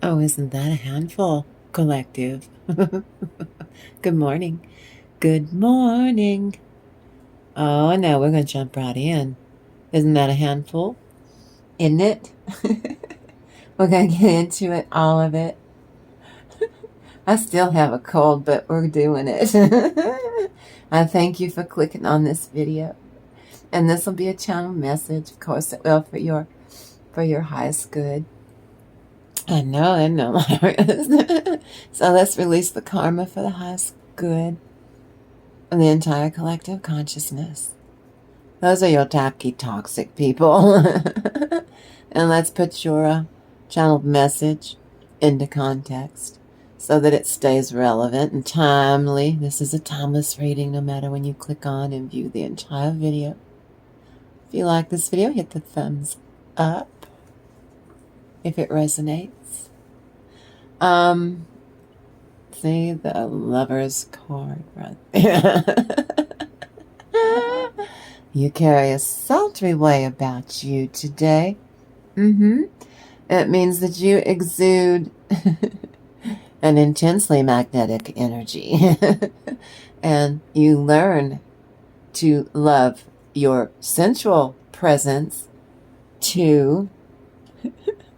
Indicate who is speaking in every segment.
Speaker 1: Oh, isn't that a handful, collective? Good morning. Good morning. Oh, now we're going to jump right in. Isn't that a handful? Isn't it? We're going to get into it, all of it. I still have a cold, but we're doing it. I thank you for clicking on this video. And this will be a channel message. Of course it will for your highest good. I know. So let's release the karma for the highest good of the entire collective consciousness. Those are your tacky, toxic people. And let's put your channeled message into context so that it stays relevant and timely. This is a timeless reading no matter when you click on and view the entire video. If you like this video, hit the thumbs up if it resonates. See the Lover's card right there. You carry a sultry way about you today. It means that you exude an intensely magnetic energy. And you learn to love your sensual presence too.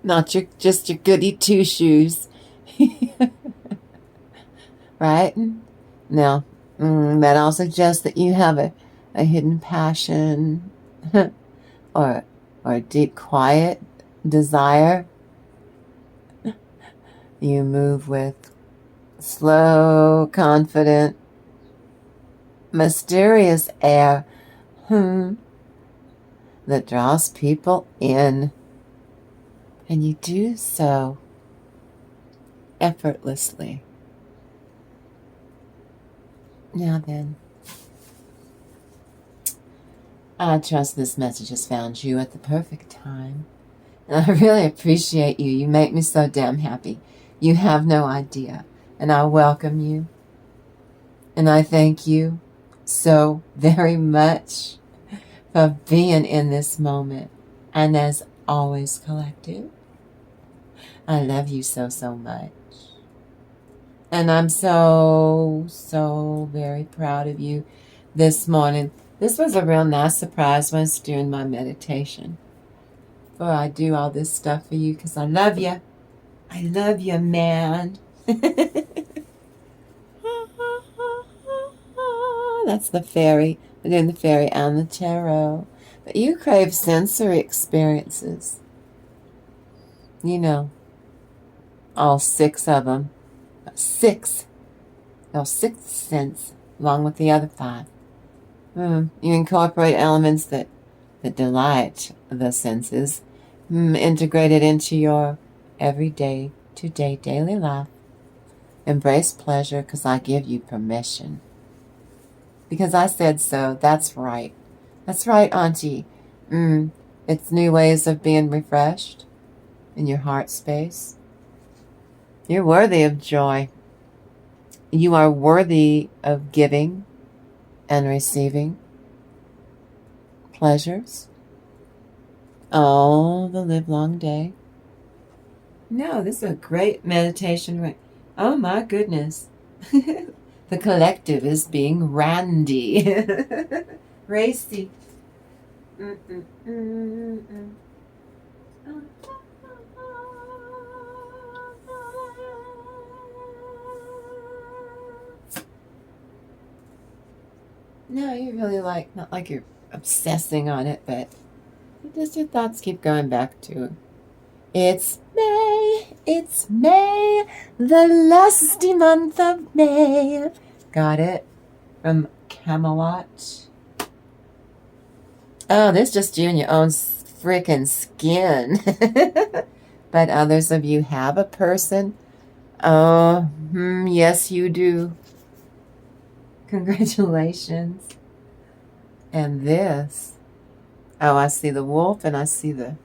Speaker 1: Not just your goody two-shoes. Right? Now, that all suggests that you have a hidden passion or a deep, quiet desire. You move with slow, confident, mysterious air that draws people in. And you do so effortlessly. Now then, I trust this message has found you at the perfect time. And I really appreciate you. You make me so damn happy. You have no idea. And I welcome you. And I thank you so very much for being in this moment. And as always, collective, I love you so, so much. And I'm so, so very proud of you this morning. This was a real nice surprise when I was doing my meditation. For I do all this stuff for you because I love you. I love you, man. That's the fairy. We're doing the fairy and the tarot. But you crave sensory experiences. You know, all 6 of them. 6. Your 6th sense, along with the other 5. You incorporate elements that delight the senses, integrated into your everyday, today, daily life. Embrace pleasure because I give you permission. Because I said so. That's right. That's right, Auntie. It's new ways of being refreshed in your heart space. You're worthy of joy. You are worthy of giving and receiving pleasures all the livelong day. No, this is a great meditation. Oh my goodness. The collective is being randy. Racy. No, you really not like you're obsessing on it, but just your thoughts keep going back to it. It's May, the lusty month of May. Got it? From Camelot. Oh, this just you and your own freaking skin. But others of you have a person. Oh, yes you do. Congratulations. And this. Oh, I see the wolf and I see the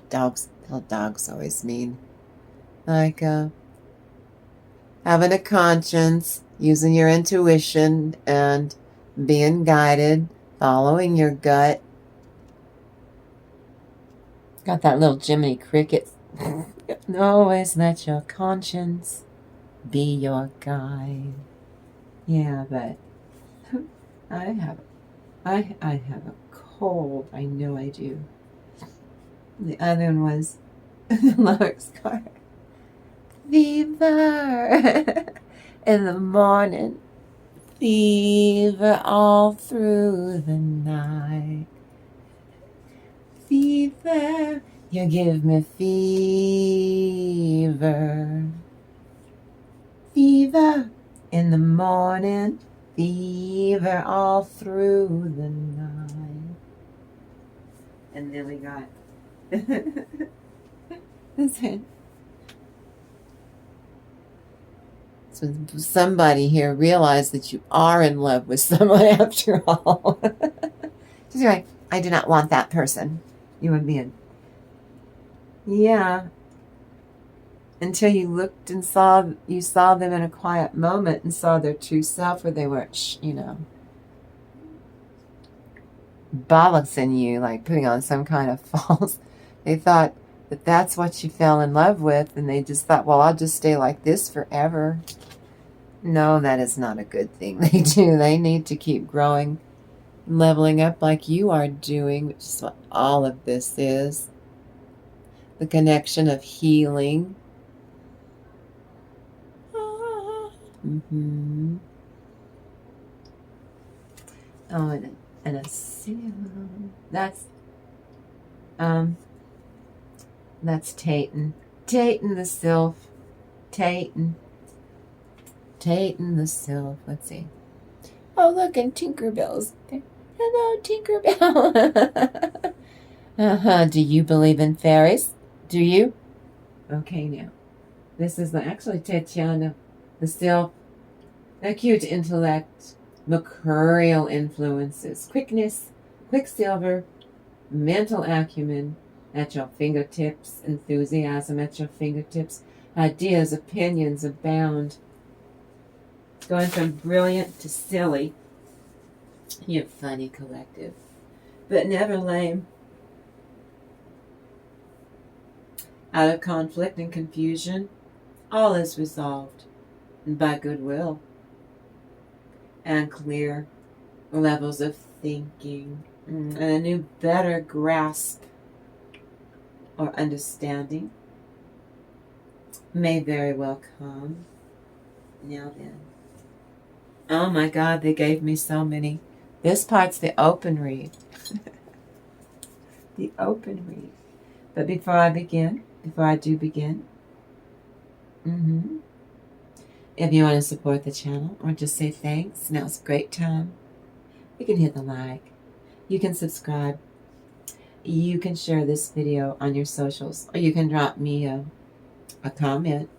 Speaker 1: dogs. Dogs always mean. Like having a conscience, using your intuition and being guided, following your gut. Got that little Jiminy Cricket Always let your conscience be your guide. Yeah, but I have a cold. I know I do. The other one was Lark's car. Fever in the morning, fever all through the night. Fever, you give me fever. Fever in the morning, fever all through the night. And then we got this one. So somebody here realized that you are in love with someone after all. Just like, I do not want that person. You would be in. Yeah. Until you looked and saw them in a quiet moment and saw their true self, where they weren't, bollocking you, like putting on some kind of false. They thought that that's what you fell in love with, and they just thought, well, I'll just stay like this forever. No, that is not a good thing they do. They need to keep growing, leveling up like you are doing, which is what all of this is. The connection of healing. Mm-hmm. Oh, and a seal. That's Tayton. Tayton the Sylph. Tayton the Sylph. Let's see. Oh, look, and Tinkerbell's. Hello, Tinkerbell. Do you believe in fairies? Do you? Okay, now. This is actually Tatiana the Sylph. Acute intellect, mercurial influences, quickness, quicksilver, mental acumen at your fingertips, enthusiasm at your fingertips, ideas, opinions abound. Going from brilliant to silly. You're funny, collective, but never lame. Out of conflict and confusion, all is resolved by goodwill and clear levels of thinking, and a new, better grasp or understanding may very well come. Now then. Oh my God, they gave me so many. This part's the open read. The open read. But before I do begin, if you want to support the channel or just say thanks, now's a great time. You can hit the like. You can subscribe. You can share this video on your socials, or you can drop me a comment,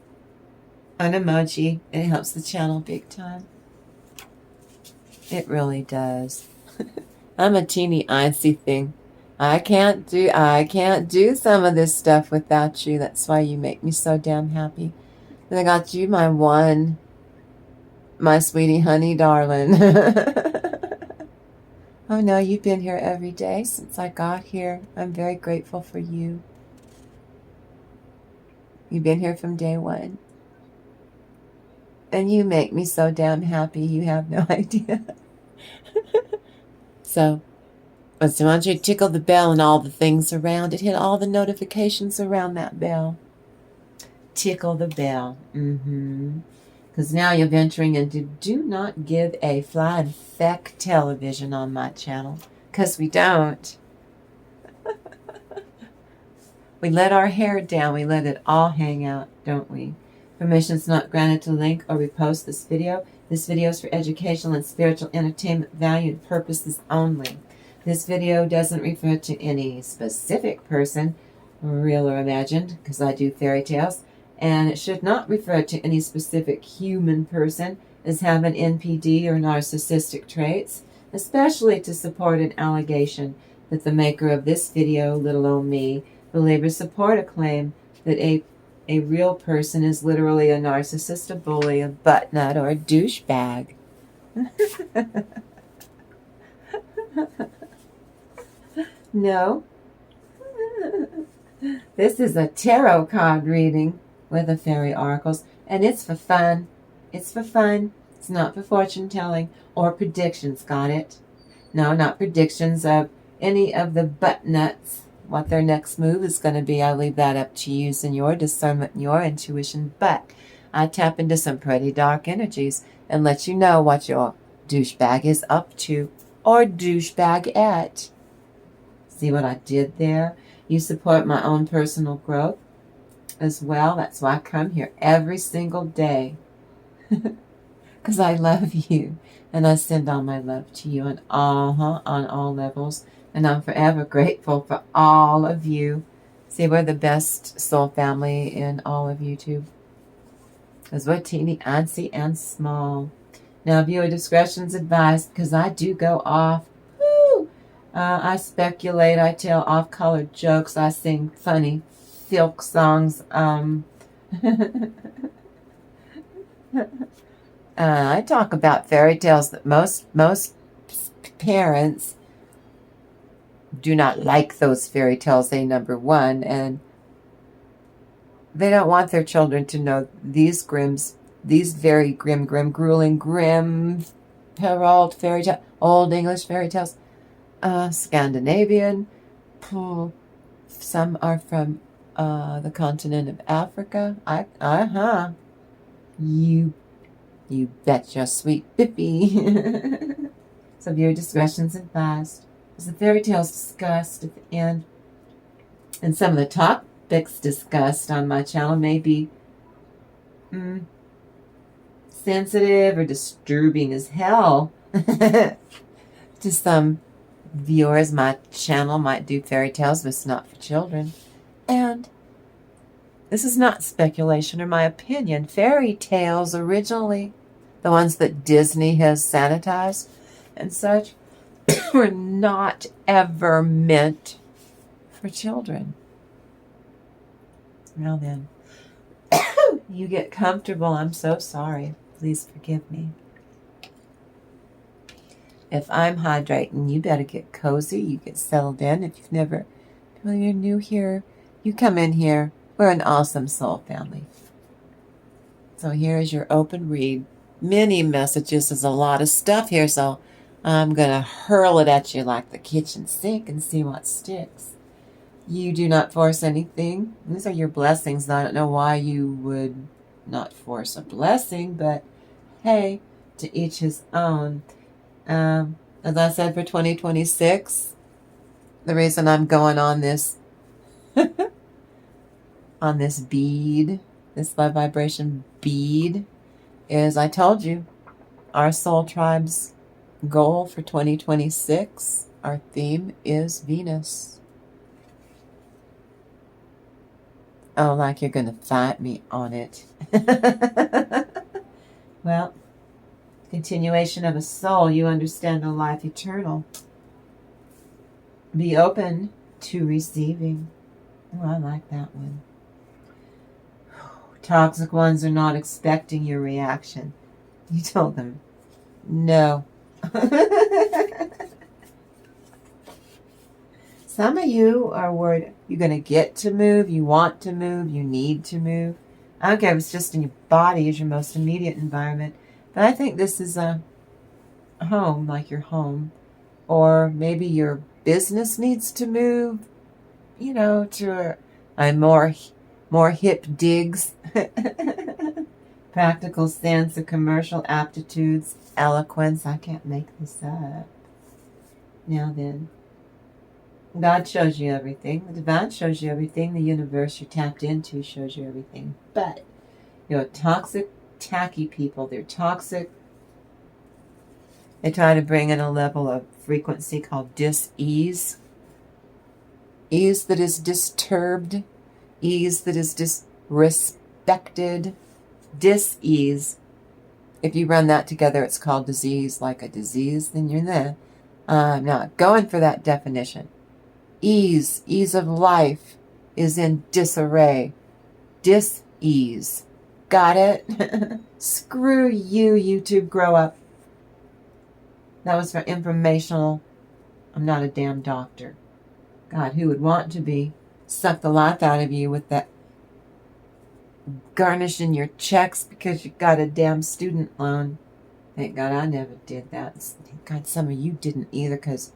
Speaker 1: an emoji. It helps the channel big time. It really does. I'm a teeny antsy thing. I can't do some of this stuff without you. That's why you make me so damn happy. And I got you, my sweetie honey darling. Oh no, you've been here every day since I got here. I'm very grateful for you. You've been here from day one. And you make me so damn happy, you have no idea. So, I just want you to tickle the bell and all the things around it. Hit all the notifications around that bell. Tickle the bell. Because now you're venturing into do not give a flying feck television on my channel. Because we don't. We let our hair down. We let it all hang out, don't we? Permission is not granted to link or repost this video. This video is for educational and spiritual entertainment value and purposes only. This video doesn't refer to any specific person, real or imagined, because I do fairy tales, and it should not refer to any specific human person as having NPD or narcissistic traits, especially to support an allegation that the maker of this video, little old me, believe or support a claim that a real person is literally a narcissist, a bully, a butt nut, or a douchebag. No. This is a tarot card reading with the fairy oracles, and it's for fun. It's for fun. It's not for fortune telling or predictions, got it? No, not predictions of any of the butt nuts. What their next move is going to be, I leave that up to you and your discernment and your intuition. But I tap into some pretty dark energies and let you know what your douchebag is up to or douchebag at. See what I did there? You support my own personal growth as well. That's why I come here every single day. Because I love you. And I send all my love to you on all levels. And I'm forever grateful for all of you. See, we're the best soul family in all of YouTube. Because we're teeny, antsy, and small. Now, viewer discretion's advised, because I do go off. Woo! I speculate, I tell off-colored jokes, I sing funny filk songs. I talk about fairy tales that most parents do not like those fairy tales, number one, and they don't want their children to know these very grueling, Herald fairy tale, Old English fairy tales, Scandinavian, some are from the continent of Africa. You betcha, sweet Bippy. So viewer discretion's advised. As the fairy tales discussed at the end, and some of the topics discussed on my channel may be sensitive or disturbing as hell to some viewers. My channel might do fairy tales, but it's not for children. And this is not speculation or my opinion. Fairy tales originally, the ones that Disney has sanitized and such, were not ever meant for children. Well then, you get comfortable. I'm so sorry. Please forgive me. If I'm hydrating, you better get cozy. You get settled in. If you're new here, you come in here. We're an awesome soul family. So here is your open read. Many messages. There's a lot of stuff here, so I'm going to hurl it at you like the kitchen sink and see what sticks. You do not force anything. These are your blessings. I don't know why you would not force a blessing, but hey, to each his own. As I said, for 2026, the reason I'm going on this on this bead, this love vibration bead, is I told you our soul tribe's goal for 2026, our theme is Venus. Oh, like you're going to fight me on it. Well, continuation of a soul, you understand a life eternal. Be open to receiving. Oh, I like that one. Toxic ones are not expecting your reaction. You told them, no. Some of you are worried you're going to get to move, you want to move, you need to move. I don't care if it's just in your body as your most immediate environment, but I think this is a home, like your home, or maybe your business needs to move, to a more hip digs, practical sense of commercial aptitudes, eloquence. I can't make this up. Now then, God shows you everything. The divine shows you everything. The universe you're tapped into shows you everything. But you're toxic, tacky people. They're toxic. They try to bring in a level of frequency called dis-ease. Ease that is disturbed. Ease that is disrespected. Dis-ease. If you run that together, it's called disease. Like a disease, then you're there. I'm not going for that definition. Ease of life is in disarray. Dis-ease. Got it? Screw you, YouTube, grow up. That was for informational. I'm not a damn doctor. God, who would want to be? suck the life out of you with that garnishing your checks because you got a damn student loan. Thank God I never did that. Thank God some of you didn't either, because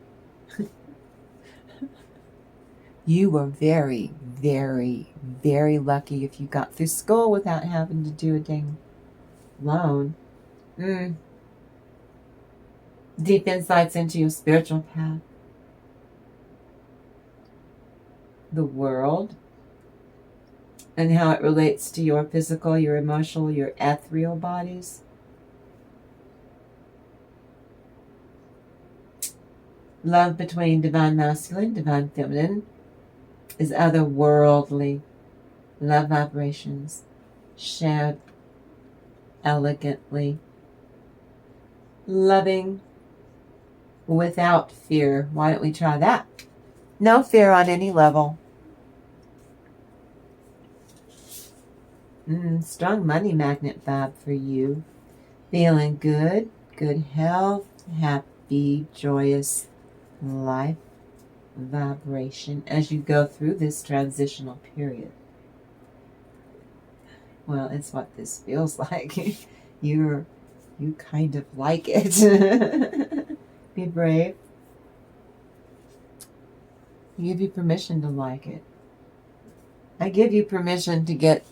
Speaker 1: you were very, very, very lucky if you got through school without having to do a dang loan. Deep insights into your spiritual path, the world, and how it relates to your physical, your emotional, your ethereal bodies. Love between divine masculine, divine feminine is otherworldly. Love vibrations shared elegantly. Loving without fear. Why don't we try that? No fear on any level. Strong money magnet vibe for you. Feeling good, good health, happy, joyous life vibration as you go through this transitional period. Well, it's what this feels like. You kind of like it. Be brave. I give you permission to like it. I give you permission to get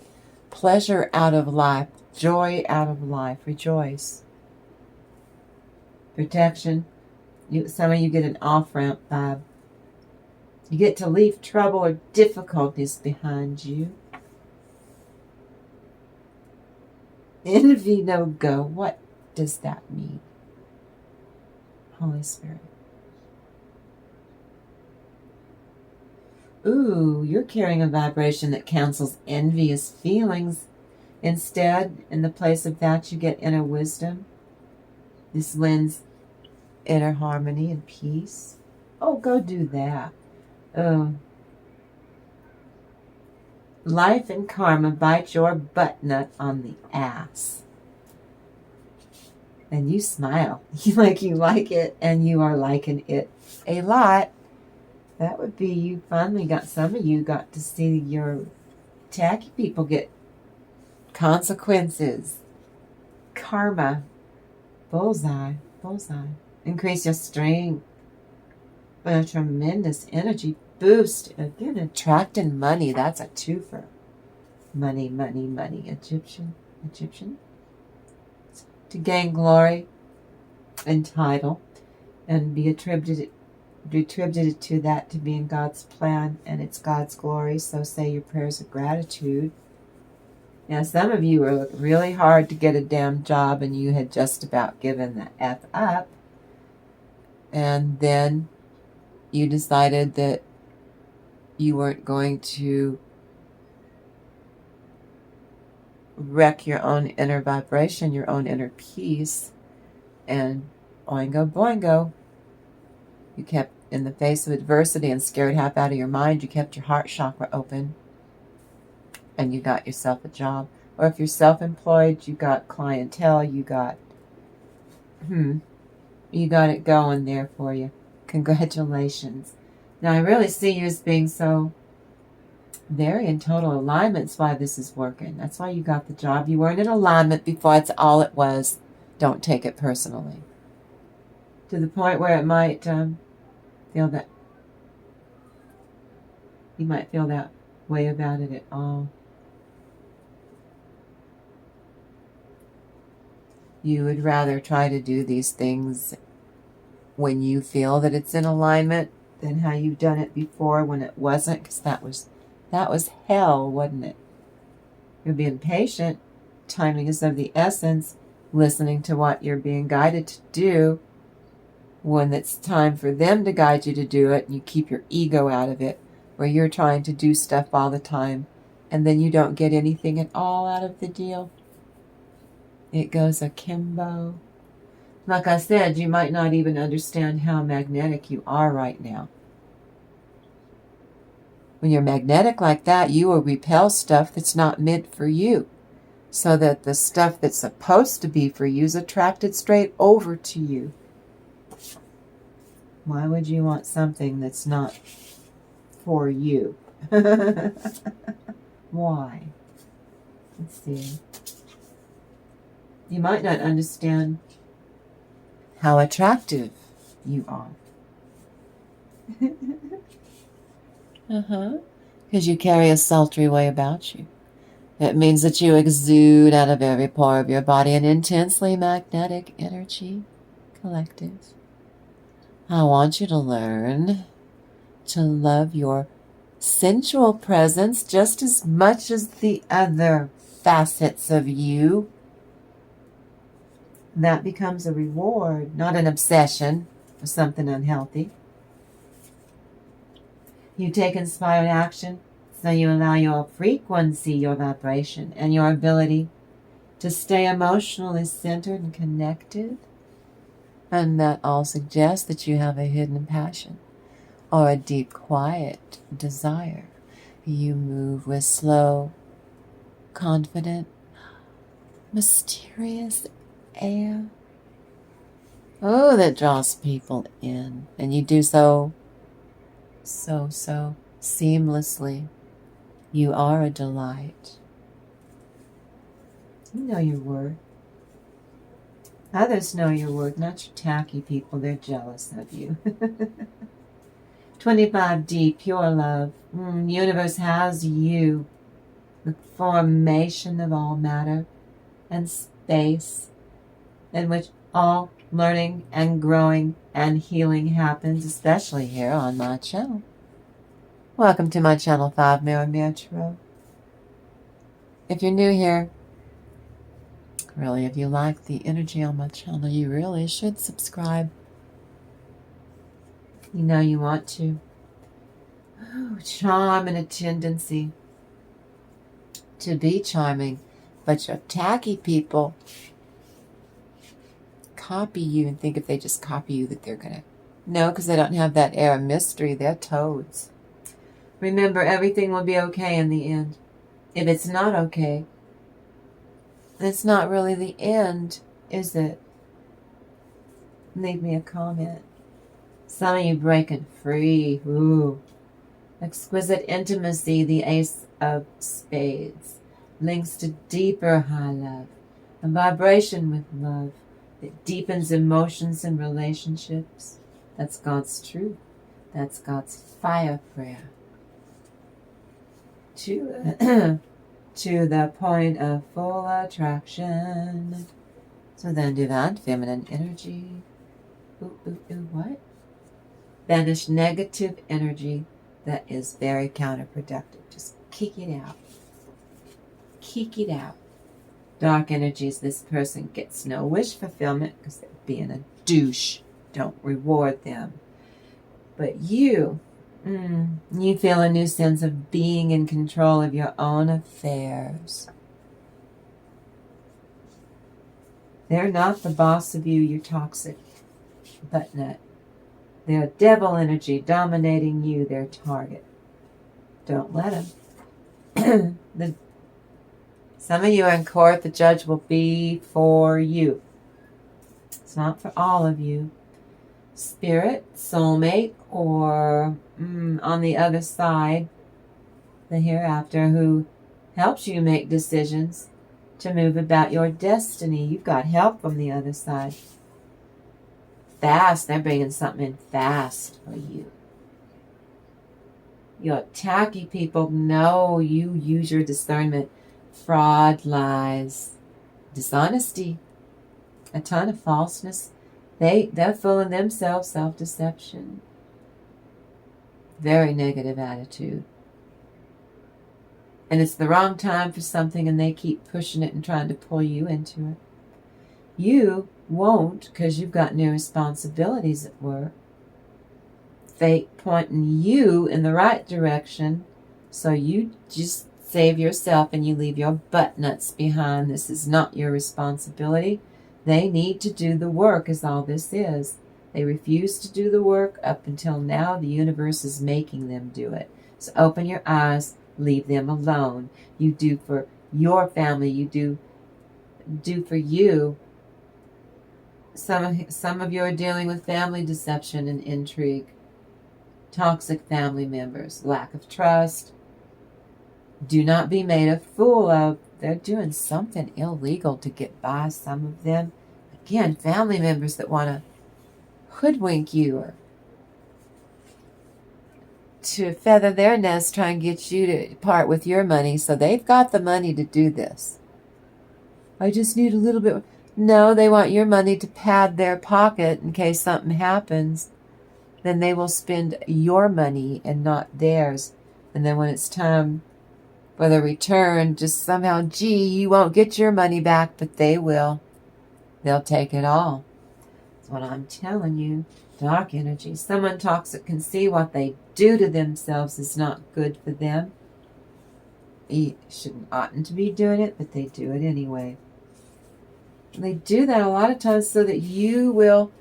Speaker 1: pleasure out of life, joy out of life. Rejoice. Protection. Some of you get an off-ramp vibe. You get to leave trouble or difficulties behind you. Envy no go. What does that mean? Holy Spirit. Ooh, you're carrying a vibration that cancels envious feelings. Instead, in the place of that, you get inner wisdom. This lends inner harmony and peace. Oh, go do that. Life and karma bite your butt nut on the ass. And you smile like you like it, and you are liking it a lot. That would be, you finally got, some of you got to see your tacky people get consequences. Karma. Bullseye. Bullseye. Increase your strength. A tremendous energy boost. Again, attracting money. That's a twofer. Money, money, money. Egyptian. To gain glory and title and be attributed to that, to be in God's plan, and it's God's glory. So say your prayers of gratitude. Now, some of you were really hard to get a damn job, and you had just about given the F up, and then you decided that you weren't going to wreck your own inner vibration, your own inner peace, and oingo boingo. You kept, in the face of adversity and scared half out of your mind, you kept your heart chakra open, and you got yourself a job. Or if you're self-employed, you got clientele, you got it going there for you. Congratulations. Now, I really see you as being so very in total alignment. That's why this is working. That's why you got the job. You weren't in alignment before. It's all it was. Don't take it personally. To the point where it might feel that you might feel that way about it at all. You would rather try to do these things when you feel that it's in alignment than how you've done it before when it wasn't, because that was hell, wasn't it? You're being patient. Timing is of the essence. Listening to what you're being guided to do. When it's time for them to guide you to do it, and you keep your ego out of it, where you're trying to do stuff all the time, and then you don't get anything at all out of the deal. It goes akimbo. Like I said, you might not even understand how magnetic you are right now. When you're magnetic like that, you will repel stuff that's not meant for you, so that the stuff that's supposed to be for you is attracted straight over to you. Why would you want something that's not for you? Why? Let's see. You might not understand how attractive you are. Because you carry a sultry way about you. It means that you exude out of every pore of your body an intensely magnetic energy collective. I want you to learn to love your sensual presence just as much as the other facets of you. That becomes a reward, not an obsession or something unhealthy. You take inspired action, so you allow your frequency, your vibration, and your ability to stay emotionally centered and connected. And that all suggests that you have a hidden passion or a deep, quiet desire. You move with slow, confident, mysterious air. Oh, that draws people in. And you do so seamlessly. You are a delight. You know your worth. Others know your worth, not your tacky people. They're jealous of you. 25D, pure love. Universe has you. The formation of all matter and space in which all learning and growing and healing happens, especially here on my channel. Welcome to my channel 5 Mirror Tarot. If you're new here, really, if you like the energy on my channel, you really should subscribe. You know you want to. Charm and a tendency to be charming, but your tacky people copy you and think if they just copy you that they're gonna. No, because they don't have that air of mystery. They're toads. Remember, everything will be okay in the end. If it's not okay, it's not really the end, is it? Leave me a comment. Some of you breaking free. Ooh. Exquisite intimacy, the Ace of Spades. Links to deeper high love. A vibration with love. It deepens emotions and relationships. That's God's truth. That's God's fire prayer. To the point of full attraction. So then divine feminine energy. What? Banish negative energy that is very counterproductive. Just kick it out. Kick it out. Dark energies, this person gets no wish fulfillment because they're being a douche. Don't reward them. But you feel a new sense of being in control of your own affairs. They're not the boss of you, you're toxic. But not. They're devil energy dominating you, their target. Don't let them. Some of you are in court, the judge will be for you. It's not for all of you. Spirit, soulmate, or on the other side, the hereafter, who helps you make decisions to move about your destiny. You've got help from the other side. Fast, they're bringing something in fast for you. Your tacky people know you use your discernment. Fraud, lies, dishonesty, a ton of falseness. They're fooling themselves, self-deception. Very negative attitude. And it's the wrong time for something and they keep pushing it and trying to pull you into it. You won't because you've got new responsibilities at work. Fate pointing you in the right direction, so you just save yourself and you leave your butt nuts behind. This is not your responsibility. They need to do the work is all this is. They refuse to do the work up until now. The universe is making them do it. So open your eyes, leave them alone. You do for your family. You do for you. Some of you are dealing with family deception and intrigue. toxic family members, lack of trust. Do not be made a fool of. They're doing something illegal to get by, some of them. Again, family members that want to hoodwink you or to feather their nest, try and get you to part with your money. So they've got the money to do this. I just need a little bit. No, they want your money to pad their pocket in case something happens. Then they will spend your money and not theirs. And then when it's time for the return, just somehow, gee, you won't get your money back, but they will. They'll take it all. That's what I'm telling you. Dark energy. Someone toxic can see what they do to themselves is not good for them. You oughtn't to be doing it, but they do it anyway. And they do that a lot of times so that you will,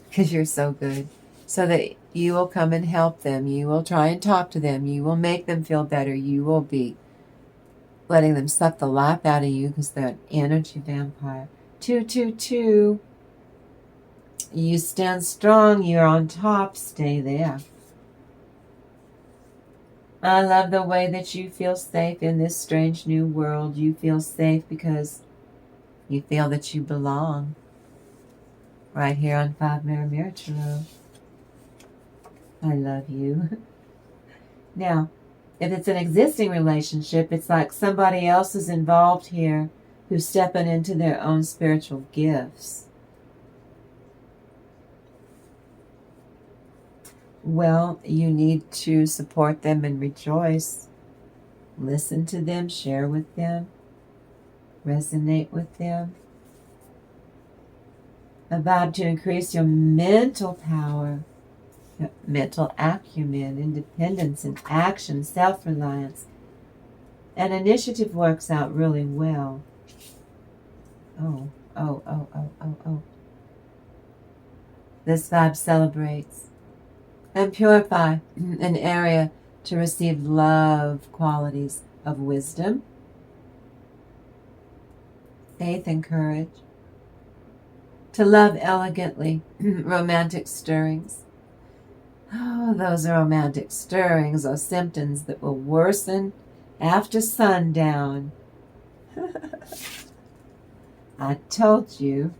Speaker 1: because you're so good, so that you will come and help them. You will try and talk to them. You will make them feel better. You will be letting them suck the life out of you because they're an energy vampire. 222. You stand strong. You're on top. Stay there. I love the way that you feel safe in this strange new world. You feel safe because you feel that you belong. Right here on 5 Mirror Tarot. I love you. Now, if it's an existing relationship, it's like somebody else is involved here who's stepping into their own spiritual gifts. Well, you need to support them and rejoice. Listen to them, share with them, resonate with them. A vibe to increase your mental power, your mental acumen, independence and action, self-reliance. And initiative works out really well. Oh. This vibe celebrates and purify an area to receive love qualities of wisdom, faith and courage, to love elegantly, romantic stirrings. Oh, those romantic stirrings are symptoms that will worsen after sundown. I told you,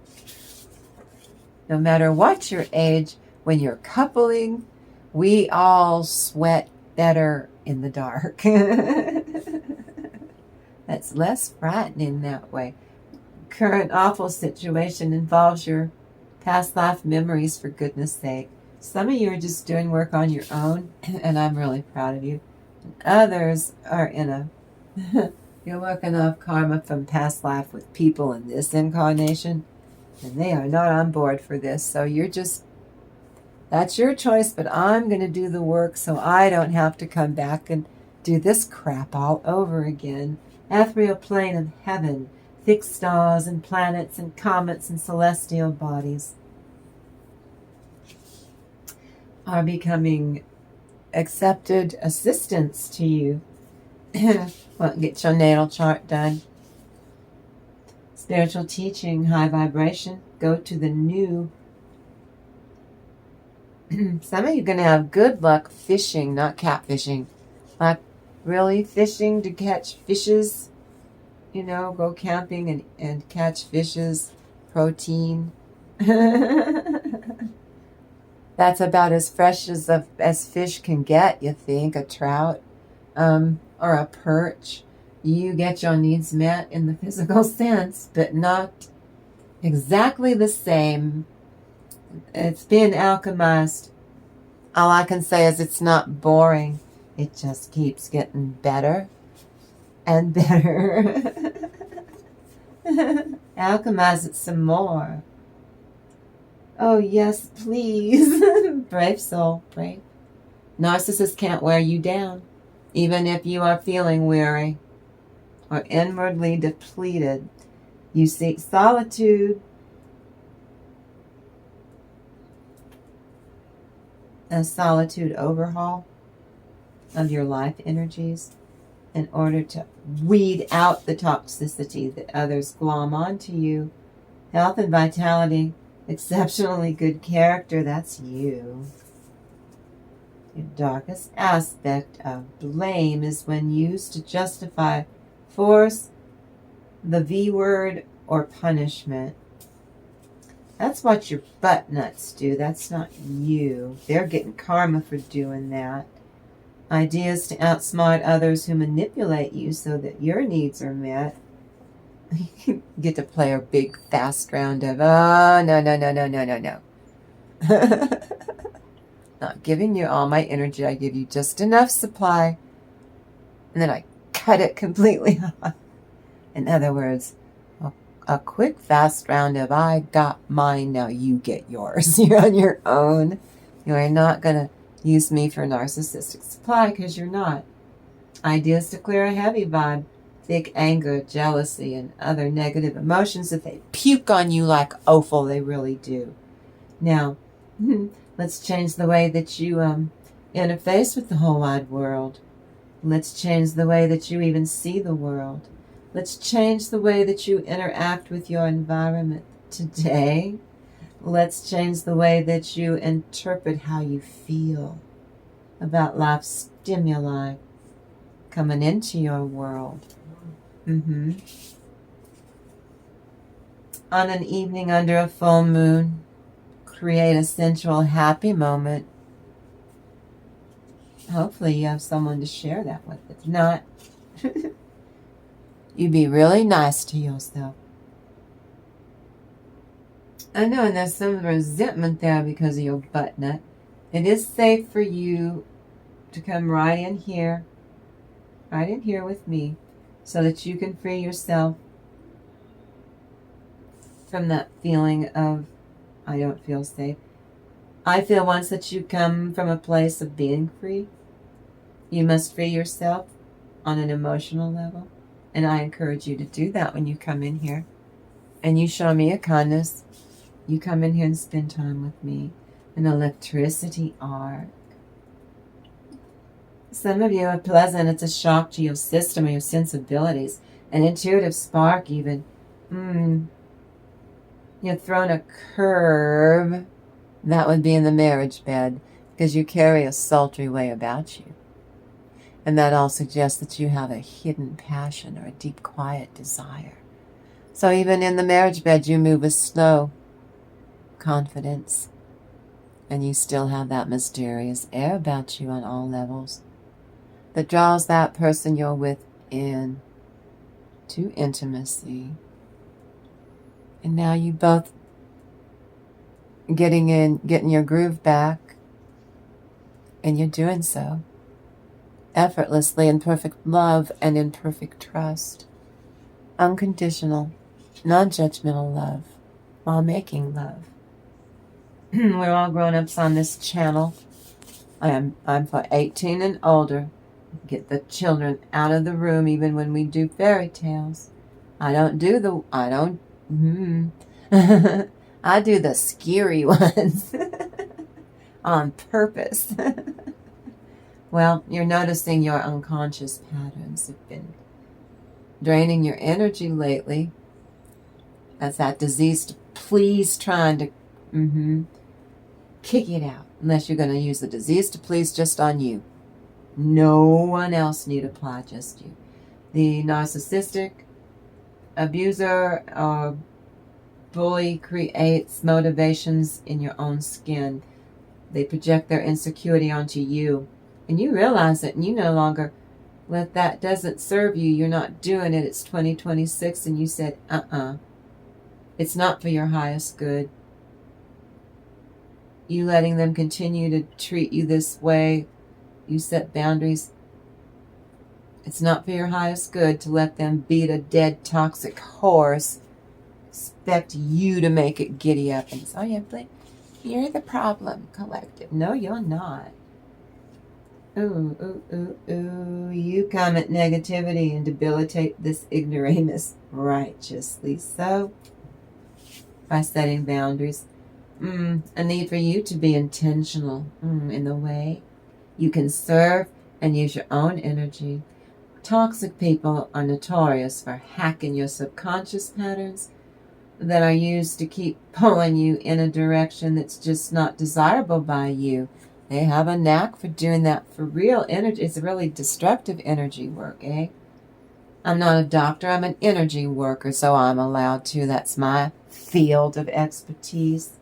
Speaker 1: no matter what your age, when you're coupling, we all sweat better in the dark. That's less frightening that way. Current awful situation involves your past life memories, for goodness sake. Some of you are just doing work on your own, and I'm really proud of you. And others are in a... You're working off karma from past life with people in this incarnation, and they are not on board for this. So you're just... That's your choice, but I'm going to do the work so I don't have to come back and do this crap all over again. Ethereal plane of heaven, fixed stars and planets and comets and celestial bodies are becoming accepted assistants to you. Well, get your natal chart done. Spiritual teaching, high vibration. Go to the new. Some of you are going to have good luck fishing, not catfishing. Like really fishing to catch fishes. You know, go camping and catch fishes. Protein. That's about as fresh as fish can get, you think. A trout or a perch. You get your needs met in the physical sense, but not exactly the same. It's been alchemized. All I can say is it's not boring. It just keeps getting better and better. Alchemize it some more. Oh, yes, please. Brave soul, brave. Narcissists can't wear you down, even if you are feeling weary or inwardly depleted. You seek solitude, a solitude overhaul of your life energies in order to weed out the toxicity that others glom onto you. Health and vitality, exceptionally good character, that's you. Your darkest aspect of blame is when used to justify force, the V word, or punishment. That's what your butt nuts do. That's not you. They're getting karma for doing that. Ideas to outsmart others who manipulate you so that your needs are met. You get to play a big fast round of, oh, no. Not giving you all my energy. I give you just enough supply, and then I cut it completely off. In other words, a quick fast round of, I got mine, now you get yours. You're on your own. You are not going to use me for narcissistic supply, because you're not. Ideas to clear a heavy vibe. Thick anger, jealousy, and other negative emotions that they puke on you like offal. They really do. Now, let's change the way that you interface with the whole wide world. Let's change the way that you even see the world. Let's change the way that you interact with your environment today. Let's change the way that you interpret how you feel about life's stimuli coming into your world. On an evening under a full moon, create a sensual, happy moment. Hopefully you have someone to share that with. If not, you be really nice to yourself. I know, and there's some resentment there because of your butt nut. It is safe for you to come right in here with me, so that you can free yourself from that feeling of, I don't feel safe. I feel once that you come from a place of being free, you must free yourself on an emotional level. And I encourage you to do that when you come in here. And you show me a kindness. You come in here and spend time with me. An electricity arc. Some of you are pleasant. It's a shock to your system or your sensibilities. An intuitive spark even. You're thrown a curve. That would be in the marriage bed, because you carry a sultry way about you. And that all suggests that you have a hidden passion or a deep, quiet desire. So even in the marriage bed, you move with slow confidence. And you still have that mysterious air about you on all levels that draws that person you're with in to intimacy. And now you both getting your groove back, and you're doing so effortlessly in perfect love and in perfect trust. Unconditional, non-judgmental love while making love. We're all grown-ups on this channel. I'm for 18 and older. Get the children out of the room even when we do fairy tales. I do the scary ones on purpose. Well, you're noticing your unconscious patterns have been draining your energy lately. That's that disease to please trying to kick it out. Unless you're going to use the disease to please just on you. No one else need apply, just you. The narcissistic abuser or bully creates motivations in your own skin. They project their insecurity onto you. And you realize it, and you no longer, well, that doesn't serve you, you're not doing it, it's 2026, and you said, it's not for your highest good. You letting them continue to treat you this way, you set boundaries. It's not for your highest good to let them beat a dead toxic horse, expect you to make it giddy up and say, oh yeah, you're the problem, collective. No, you're not. You come at negativity and debilitate this ignoramus righteously so by setting boundaries. A need for you to be intentional in the way you can serve and use your own energy. Toxic people are notorious for hacking your subconscious patterns that are used to keep pulling you in a direction that's just not desirable by you. They have a knack for doing that for real energy. It's a really destructive energy work, eh? I'm not a doctor. I'm an energy worker, so I'm allowed to. That's my field of expertise.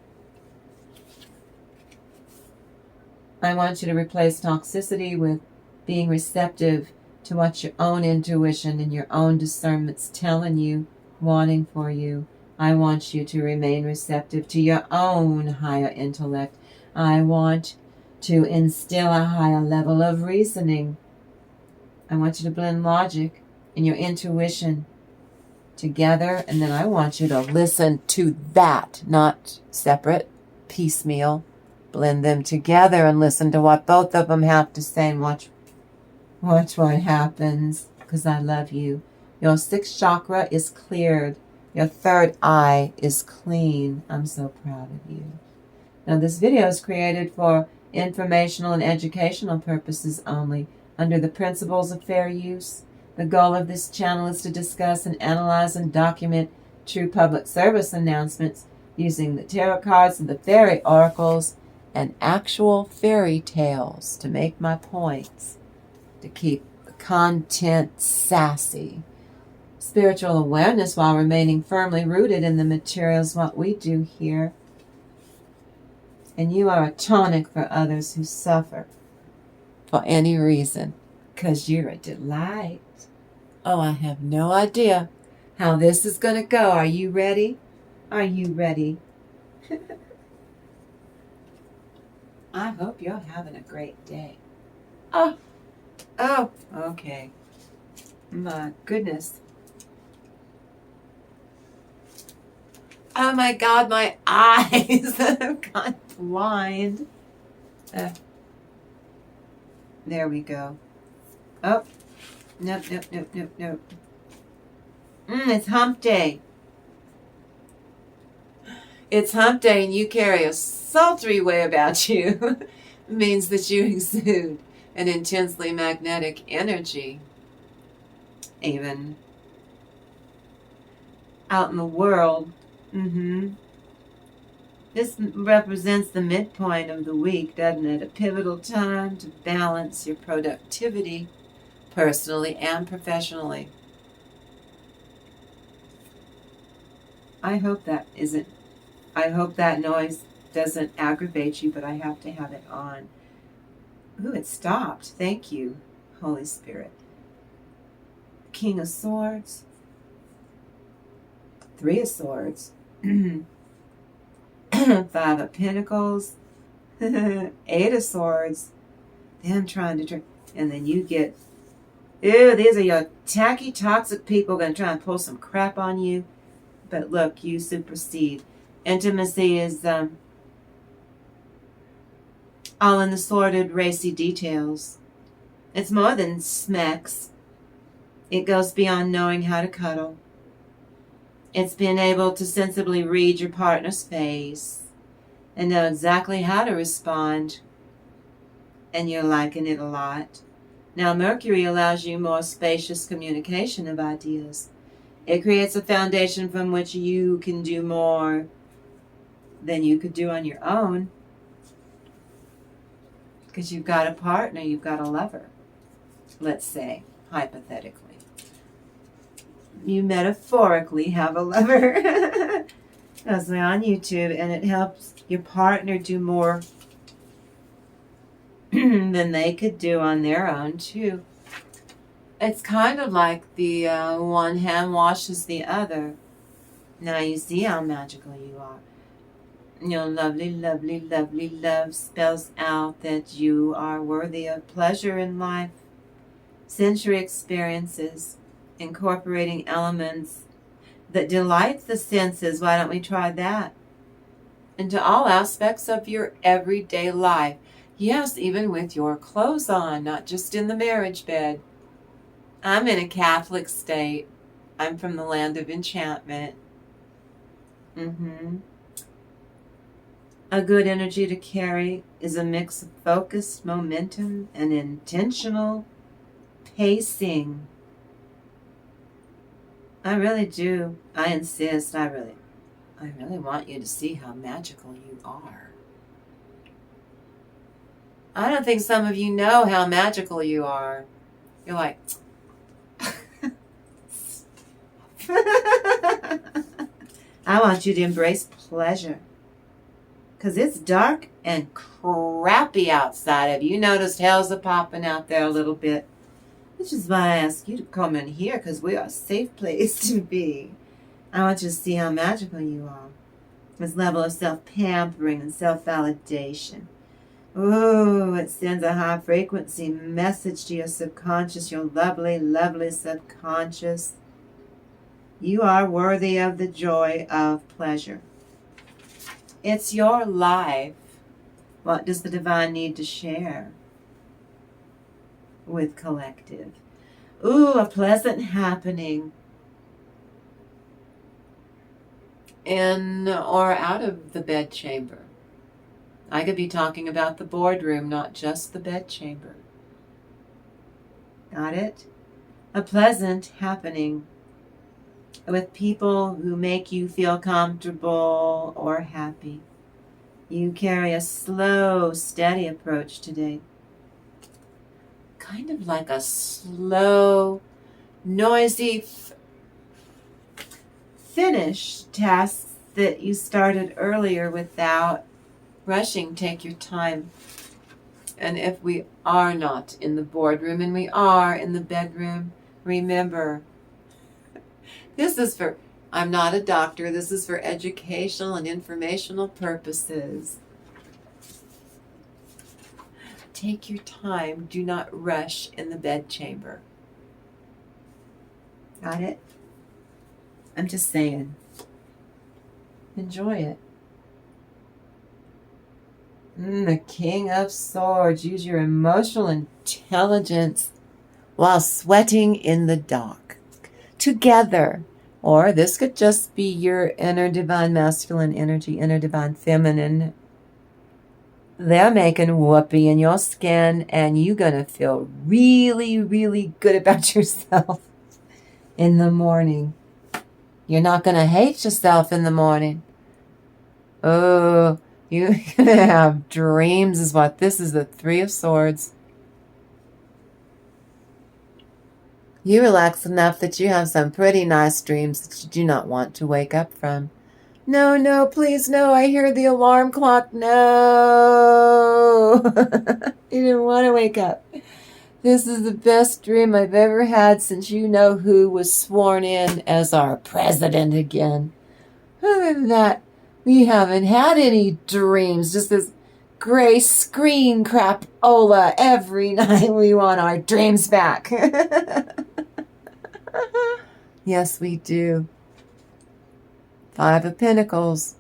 Speaker 1: I want you to replace toxicity with being receptive to what your own intuition and your own discernment's telling you, wanting for you. I want you to remain receptive to your own higher intellect. I want to instill a higher level of reasoning. I want you to blend logic and your intuition together, and then I want you to listen to that, not separate, piecemeal. Blend them together and listen to what both of them have to say and watch what happens, because I love you. Your sixth chakra is cleared. Your third eye is clean. I'm so proud of you. Now, this video is created for informational and educational purposes only, under the principles of fair use. The goal of this channel is to discuss and analyze and document true public service announcements using the tarot cards and the fairy oracles and actual fairy tales to make my points, to keep the content sassy. Spiritual awareness while remaining firmly rooted in the materials, what we do here. And you are a tonic for others who suffer for any reason, because you're a delight. Oh, I have no idea how this is going to go. Are you ready? Are you ready? I hope you're having a great day. Oh, okay. My goodness. Oh my God, my eyes have gone blind. There we go. Oh, nope. It's hump day. It's hump day and you carry a sultry way about you. It means that you exude an intensely magnetic energy. Even out in the world. This represents the midpoint of the week, doesn't it? A pivotal time to balance your productivity, personally and professionally. I hope that noise doesn't aggravate you, but I have to have it on. Ooh, it stopped. Thank you, Holy Spirit. King of Swords. Three of Swords. 5 of Pentacles. 8 of Swords. Then trying to drink. And then you get, ew, these are your tacky, toxic people going to try and pull some crap on you. But look, you supersede. Intimacy is all in the sordid, racy details. It's more than smecks. It goes beyond knowing how to cuddle. It's being able to sensibly read your partner's face and know exactly how to respond. And you're liking it a lot. Now, Mercury allows you more spacious communication of ideas. It creates a foundation from which you can do more than you could do on your own. Because you've got a partner, you've got a lover. Let's say, hypothetically. You metaphorically have a lover. Because we're on YouTube, and it helps your partner do more than they could do on their own, too. It's kind of like the one hand washes the other. Now you see how magical you are. Your lovely, lovely, lovely love spells out that you are worthy of pleasure in life, sensory experiences, incorporating elements that delight the senses. Why don't we try that? Into all aspects of your everyday life. Yes, even with your clothes on, not just in the marriage bed. I'm in a Catholic state. I'm from the land of enchantment. A good energy to carry is a mix of focused momentum and intentional pacing. I really do. I insist. I really want you to see how magical you are. I don't think some of you know how magical you are. You're like, I want you to embrace pleasure. Because it's dark and crappy outside. Have you noticed hell's a-popping out there a little bit? Which is why I ask you to come in here, because we are a safe place to be. I want you to see how magical you are. This level of self-pampering and self-validation. Ooh, it sends a high-frequency message to your subconscious, your lovely, lovely subconscious. You are worthy of the joy of pleasure. It's your life. What does the divine need to share with collective? Ooh, a pleasant happening in or out of the bedchamber. I could be talking about the boardroom, not just the bedchamber. Got it? A pleasant happening with people who make you feel comfortable or happy. You carry a slow, steady approach today. Kind of like a slow, noisy finish tasks that you started earlier without rushing. Take your time. And if we are not in the boardroom and we are in the bedroom, remember, this is for, I'm not a doctor, this is for educational and informational purposes. Take your time. Do not rush in the bedchamber. Got it? I'm just saying. Enjoy it. The King of Swords. Use your emotional intelligence while sweating in the dark. Together. Or this could just be your inner divine masculine energy, inner divine feminine. They're making whoopee in your skin, and you're going to feel really, really good about yourself in the morning. You're not going to hate yourself in the morning. Oh, you're going to have dreams is what this is, the Three of Swords. You relax enough that you have some pretty nice dreams that you do not want to wake up from. No, no, please, no, I hear the alarm clock. No. You didn't want to wake up. This is the best dream I've ever had since you know who was sworn in as our president again. Other than that, we haven't had any dreams, just this gray screen crapola every night. We want our dreams back. Yes, we do. Five of Pentacles.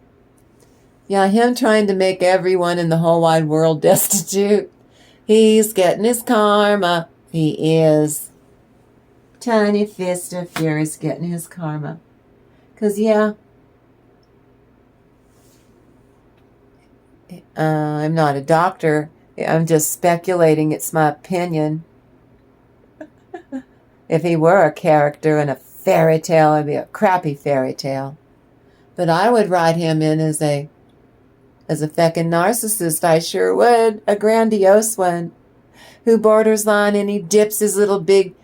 Speaker 1: Yeah, him trying to make everyone in the whole wide world destitute. He's getting his karma. He is. Tiny Fist of Fury's getting his karma. Because, yeah, I'm not a doctor. I'm just speculating. It's my opinion. If he were a character in a fairy tale, it'd be a crappy fairy tale. But I would write him in as a feckin' narcissist. I sure would. A grandiose one. Who borders on and he dips his little big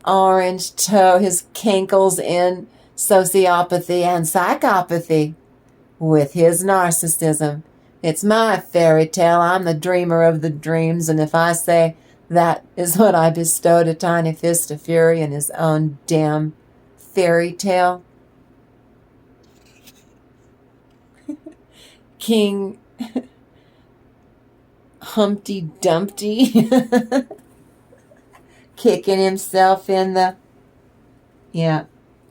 Speaker 1: orange toe, his cankles in sociopathy and psychopathy with his narcissism. It's my fairy tale. I'm the dreamer of the dreams. And if I say that is what I bestowed a Tiny Fist of Fury in his own damn fairy tale. King Humpty Dumpty kicking himself in the,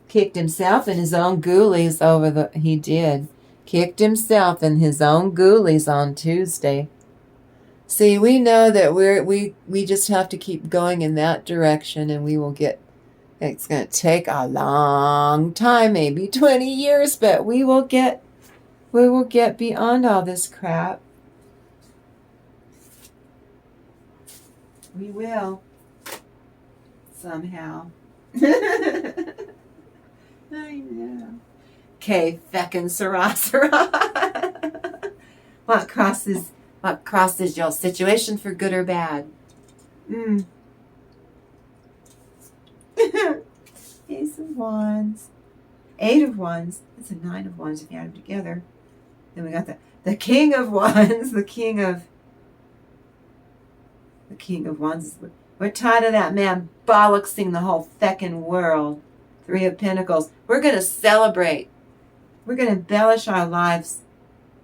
Speaker 1: kicked himself in his own ghoulies he did. Kicked himself in his own ghoulies on Tuesday. See, we know that we just have to keep going in that direction and we will get, it's going to take a long time, maybe 20 years, but we will get beyond all this crap. We will. Somehow. I know. Okay, feckin' Sarah. What crosses What crosses your situation for good or bad? Ace of Wands. 8 of Wands. That's a 9 of Wands if you add them together. Then we got the King of Wands. The King of Wands. We're tired of that man bollocksing the whole feckin' world. 3 of Pentacles. We're going to celebrate. We're going to embellish our lives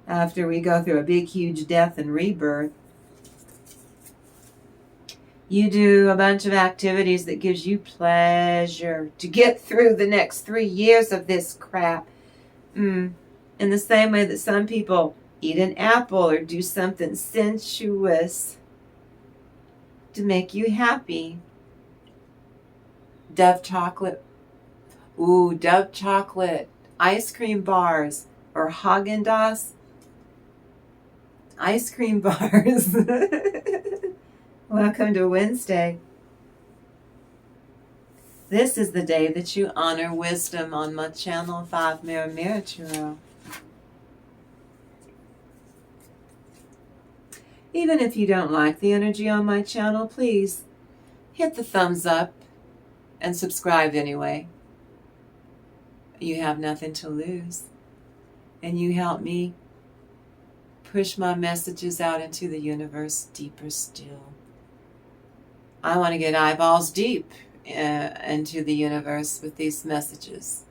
Speaker 1: after we go through a big, huge death and rebirth. You do a bunch of activities that gives you pleasure to get through the next 3 years of this crap. In the same way that some people eat an apple or do something sensuous to make you happy. Dove chocolate. Ooh, Dove chocolate. Ice cream bars or Haagen-Dazs. Ice cream bars. Welcome to Wednesday. This is the day that you honor wisdom on my channel, 5 Mirror Mirror Tarot. Even if you don't like the energy on my channel, please hit the thumbs up and subscribe anyway. You have nothing to lose. And you help me push my messages out into the universe deeper still. I want to get eyeballs deep into the universe with these messages.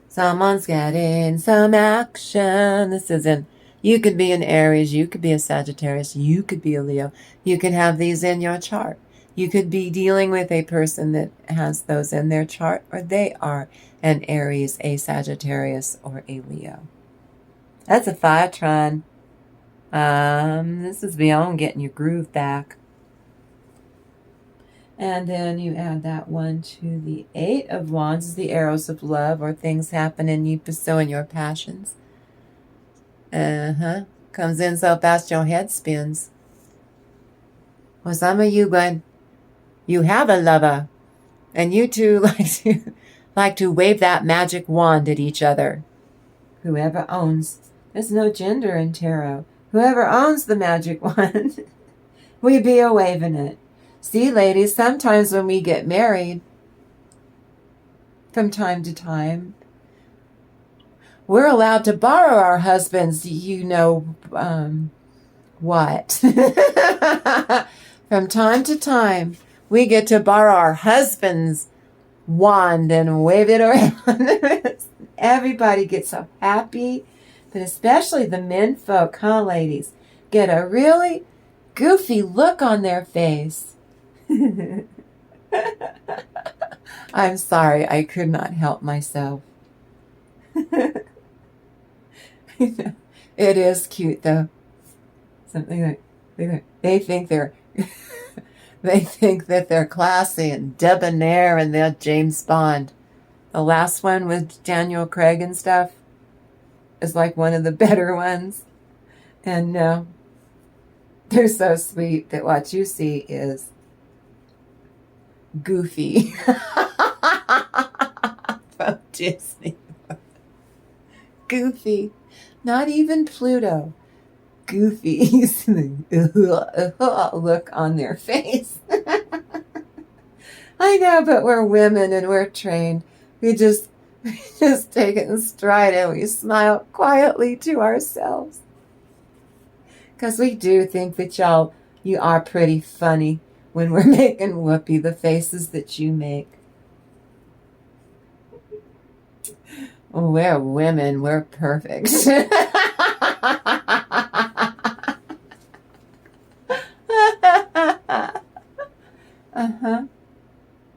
Speaker 1: Someone's getting some action. This isn't, you could be an Aries, you could be a Sagittarius, you could be a Leo. You could have these in your chart. You could be dealing with a person that has those in their chart, or they are an Aries, a Sagittarius, or a Leo. That's a fire trine. This is beyond getting your groove back. And then you add that one to the 8 of Wands, the arrows of love, or things happen and you pursuing your passions. Comes in so fast your head spins. Well, some of you, when you have a lover, and you two like to wave that magic wand at each other. Whoever owns, there's no gender in tarot. Whoever owns the magic wand, we be a waving it. See, ladies, sometimes when we get married, from time to time, we're allowed to borrow our husbands, what. From time to time, we get to borrow our husband's wand and wave it around. Everybody gets so happy, but especially the men folk, huh, ladies, get a really goofy look on their face. I'm sorry, I could not help myself. It is cute, though. Something like they think they're they think that they're classy and debonair and they're James Bond. The last one with Daniel Craig and stuff is like one of the better ones. And no, they're so sweet that what you see is Goofy from Disney. Goofy. Not even Pluto. Goofy's look on their face. I know, but we're women and we're trained. We just take it in stride and we smile quietly to ourselves. Because we do think that you are pretty funny when we're making Whoopi the faces that you make. We're women. We're perfect.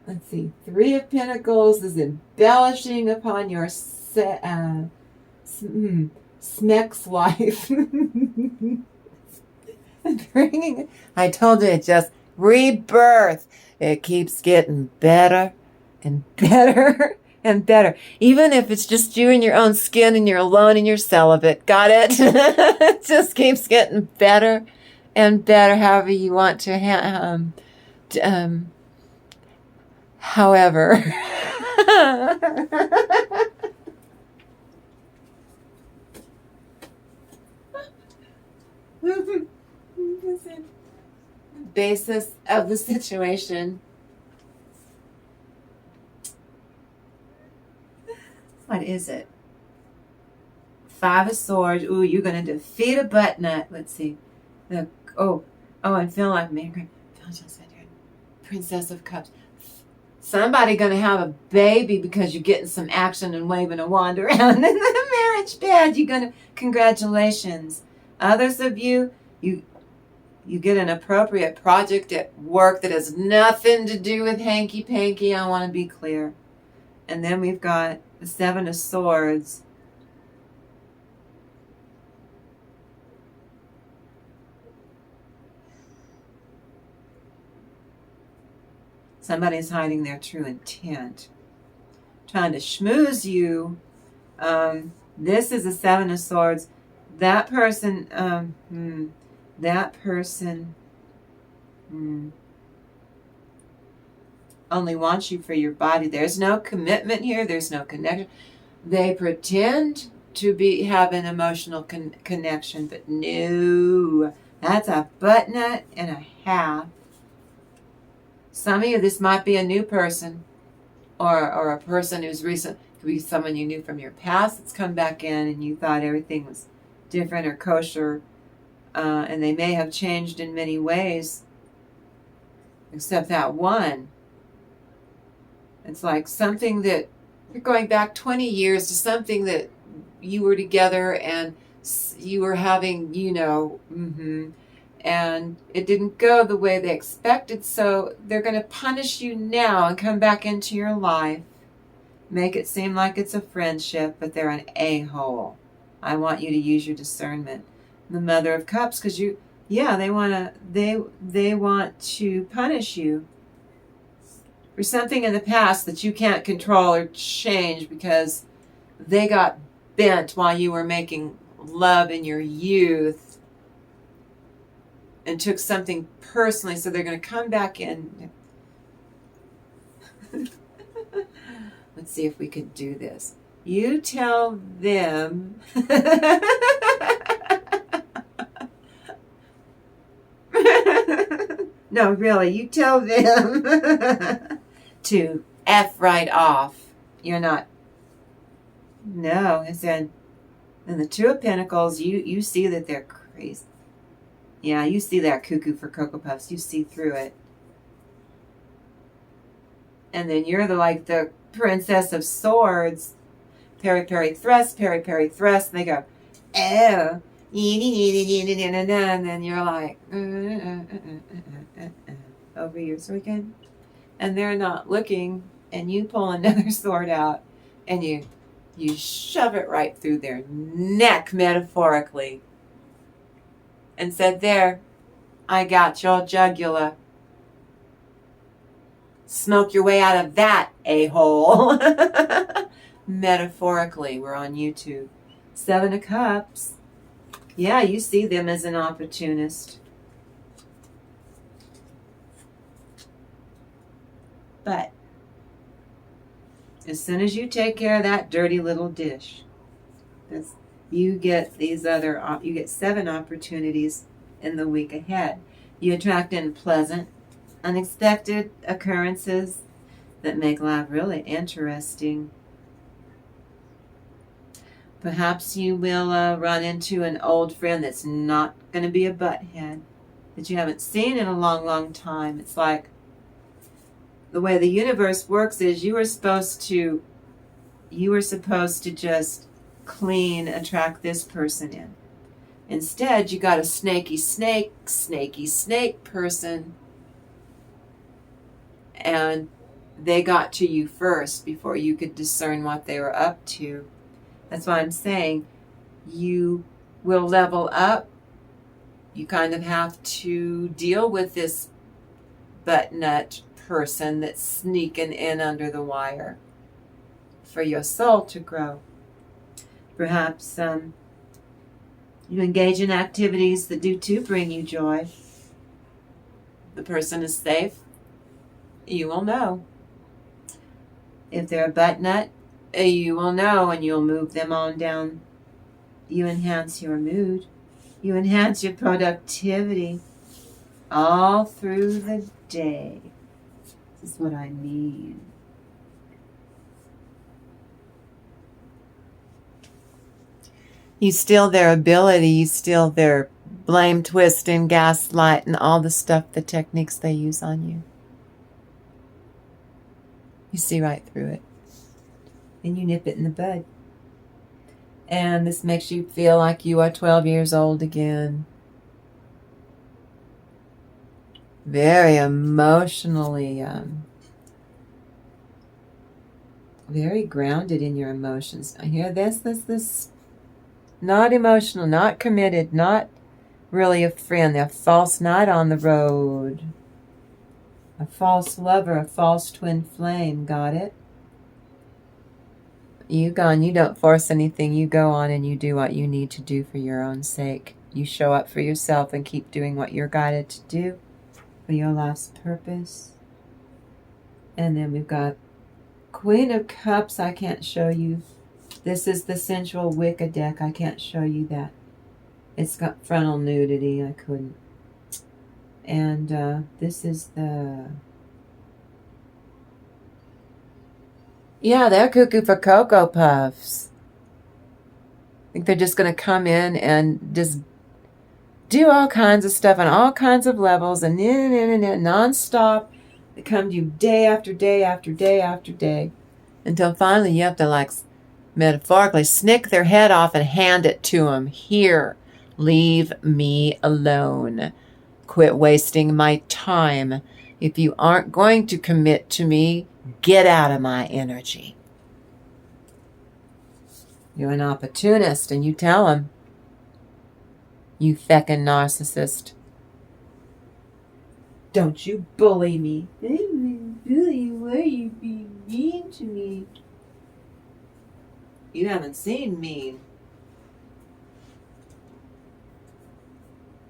Speaker 1: Let's see. 3 of Pentacles is embellishing upon your Smek's wife. Bringing. I told you, it's just rebirth. It keeps getting better and better and better. Even if it's just you in your own skin and you're alone and you're celibate. Got it? It just keeps getting better and better, however you want to However, basis of the situation. What is it? 5 of Swords. Ooh, you're going to defeat a butt nut. Let's see. I'm feeling like me. Princess of Cups. Somebody going to have a baby because you're getting some action and waving a wand around in the marriage bed. You're going to, congratulations. Others of you, you get an appropriate project at work that has nothing to do with hanky-panky. I want to be clear. And then we've got the 7 of Swords. Somebody's hiding their true intent, trying to schmooze you. This is a 7 of Swords. That person, only wants you for your body. There's no commitment here. There's no connection. They pretend to have an emotional connection, but no, that's a butt nut and a half. Some of you, this might be a new person, or a person who's recent. Could be someone you knew from your past that's come back in, and you thought everything was different or kosher, and they may have changed in many ways, except that one. It's like something that you're going back 20 years to something that you were together and you were having, and it didn't go the way they expected, so they're going to punish you now and come back into your life, make it seem like it's a friendship, but they're an a-hole. I want you to use your discernment. The Mother of Cups, because they want to punish you for something in the past that you can't control or change because they got bent while you were making love in your youth and took something personally, so they're going to come back in. Let's see if we could do this. You tell them no, really, you tell them to F right off. You're not. No, it's in the 2 of Pentacles, you see that they're crazy. Yeah, you see that cuckoo for Cocoa Puffs. You see through it. And then you're the Princess of Swords. Parry, parry, thrust, parry, parry, thrust. And they go, oh. And then you're like, over yours again. And they're not looking. And you pull another sword out. And you shove it right through their neck, metaphorically. And said, there, I got your jugular. Smoke your way out of that, a-hole. Metaphorically, we're on YouTube. 7 of Cups. Yeah, you see them as an opportunist. But as soon as you take care of that dirty little dish, you get you get 7 opportunities in the week ahead. You attract in pleasant, unexpected occurrences that make life really interesting. Perhaps you will run into an old friend that's not going to be a butthead, that you haven't seen in a long, long time. It's like the way the universe works is you were supposed to just attract this person in. Instead, you got a snaky snake person, and they got to you first before you could discern what they were up to. That's why I'm saying you will level up. You kind of have to deal with this butt nut person that's sneaking in under the wire for your soul to grow. Perhaps you engage in activities that do too bring you joy. The person is safe. You will know. If they're a butt nut, you will know and you'll move them on down. You enhance your mood. You enhance your productivity all through the day. This is what I mean. You steal their ability, you steal their blame, twist, and gaslight, and all the stuff, the techniques they use on you. You see right through it. And you nip it in the bud. And this makes you feel like you are 12 years old again. Very emotionally, very grounded in your emotions. I hear this. Not emotional, not committed, not really a friend. A false knight on the road. A false lover, a false twin flame. Got it? You gone. You don't force anything. You go on and you do what you need to do for your own sake. You show up for yourself and keep doing what you're guided to do for your life's purpose. And then we've got Queen of Cups. I can't show you. This is the sensual Wicca deck. I can't show you that. It's got frontal nudity. I couldn't. And this is the... Yeah, they're cuckoo for Cocoa Puffs. I think they're just going to come in and just do all kinds of stuff on all kinds of levels and non-stop. They come to you day after day after day after day until finally you have to, like, metaphorically snick their head off and hand it to them. Here, leave me alone. Quit wasting my time. If you aren't going to commit to me, get out of my energy. You're an opportunist, and you tell them. You feckin' narcissist. Don't you bully me. I didn't bully you. Why are you being mean to me? You haven't seen mean.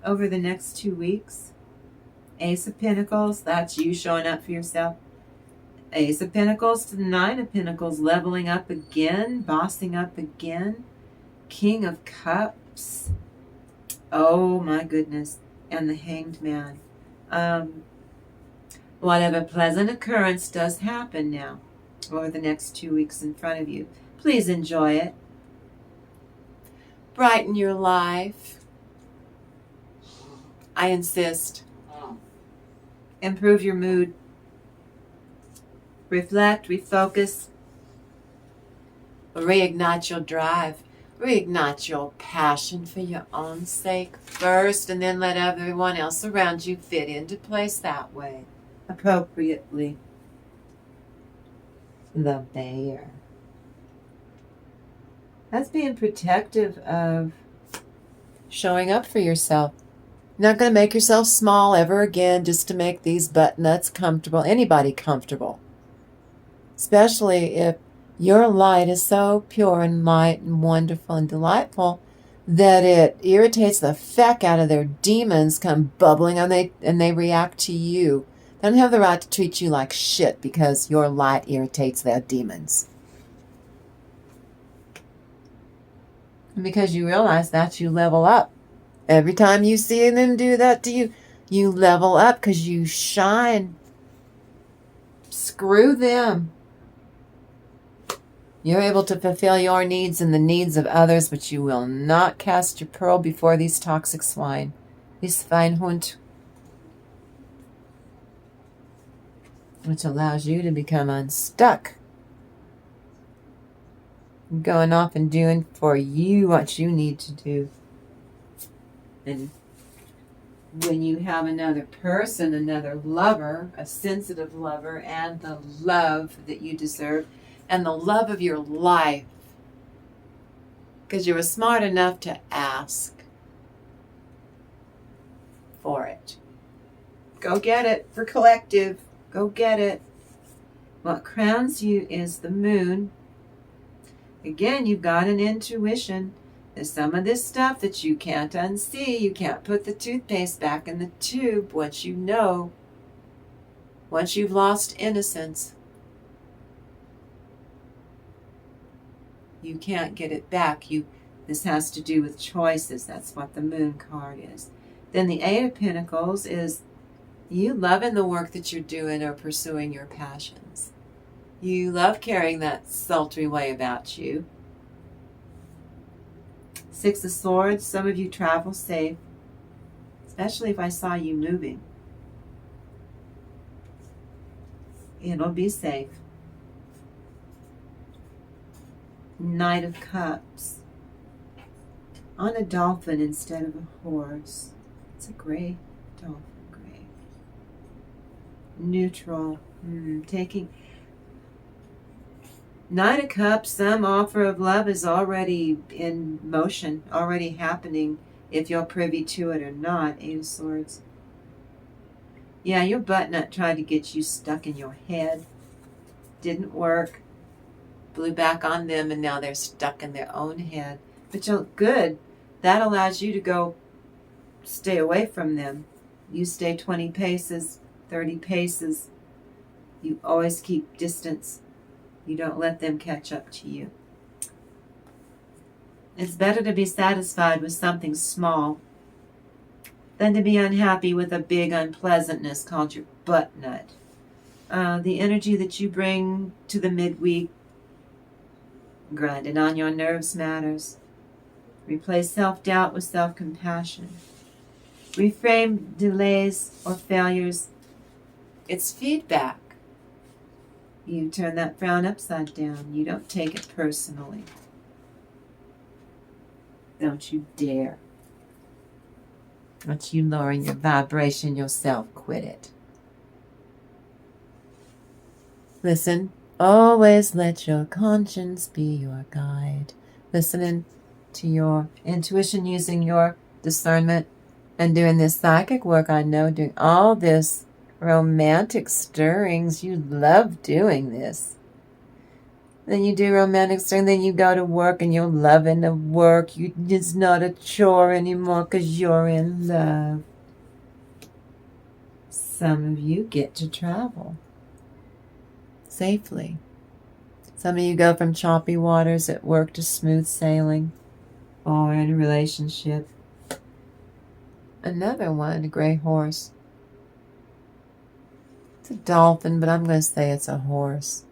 Speaker 1: Over the next 2 weeks, Ace of Pentacles, that's you showing up for yourself. Ace of Pentacles to the Nine of Pentacles, leveling up again, bossing up again. King of Cups. Oh my goodness. And the Hanged Man. Whatever pleasant occurrence does happen now over the next 2 weeks in front of you, please enjoy it. Brighten your life. I insist. Improve your mood. Reflect, refocus. Reignite your drive. Reignite your passion for your own sake first, and then let everyone else around you fit into place that way, appropriately. The Bear. That's being protective of showing up for yourself. You're not going to make yourself small ever again just to make these butt nuts comfortable, anybody comfortable. Especially if your light is so pure and light and wonderful and delightful that it irritates the feck out of their demons, come bubbling and they react to you. They don't have the right to treat you like shit because your light irritates their demons. And because you realize that, you level up. Every time you see them do that to you, you level up because you shine. Screw them. You're able to fulfill your needs and the needs of others, but you will not cast your pearl before these toxic swine. These Schweinhund. Which allows you to become unstuck. Going off and doing for you what you need to do. And when you have another person, another lover, a sensitive lover, and the love that you deserve, and the love of your life, because you were smart enough to ask for it. Go get it for collective. Go get it. What crowns you is the moon. Again, you've got an intuition. There's some of this stuff that you can't unsee. You can't put the toothpaste back in the tube once you know. Once you've lost innocence. You can't get it back. This has to do with choices. That's what the Moon card is. Then the Eight of Pentacles is you loving the work that you're doing or pursuing your passions. You love carrying that sultry way about you. Six of Swords, some of you travel safe, especially if I saw you moving. It'll be safe. Knight of Cups. On a dolphin instead of a horse. It's a gray dolphin, gray. Neutral. Taking. Knight of Cups, some offer of love is already in motion, already happening, if you're privy to it or not. Eight of Swords. Yeah, your butt nut tried to get you stuck in your head. Didn't work. Blew back on them, and now they're stuck in their own head. But you're good. That allows you to go stay away from them. You stay 20 paces, 30 paces. You always keep distance. You don't let them catch up to you. It's better to be satisfied with something small than to be unhappy with a big unpleasantness called your butt nut. The energy that you bring to the midweek, grinding on your nerves, matters. Replace self-doubt with self-compassion. Reframe delays or failures. It's feedback. You turn that frown upside down. You don't take it personally. Don't you dare. Once you lower your vibration yourself, quit it. Listen, always let your conscience be your guide. Listening to your intuition, using your discernment, and doing this psychic work. I know doing all this romantic stirrings, you love doing this. Then you do romantic stirring, then you go to work and you're loving the work. It's not a chore anymore because you're in love. Some of you get to travel safely. Some of you go from choppy waters at work to smooth sailing, or in a relationship. Another one, a gray horse. It's a dolphin, but I'm going to say it's a horse.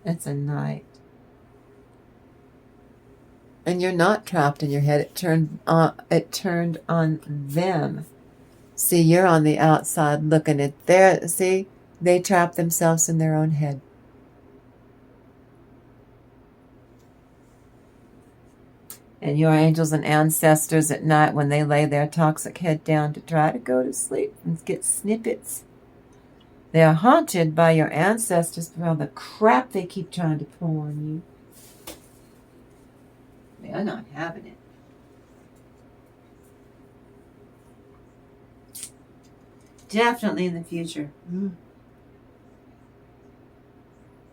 Speaker 1: It's a knight. And you're not trapped in your head. It turned on them. See, you're on the outside looking at their, see, they trap themselves in their own head. And your angels and ancestors at night, when they lay their toxic head down to try to go to sleep and get snippets, they are haunted by your ancestors for all the crap they keep trying to pull on you. They are not having it. Definitely in the future.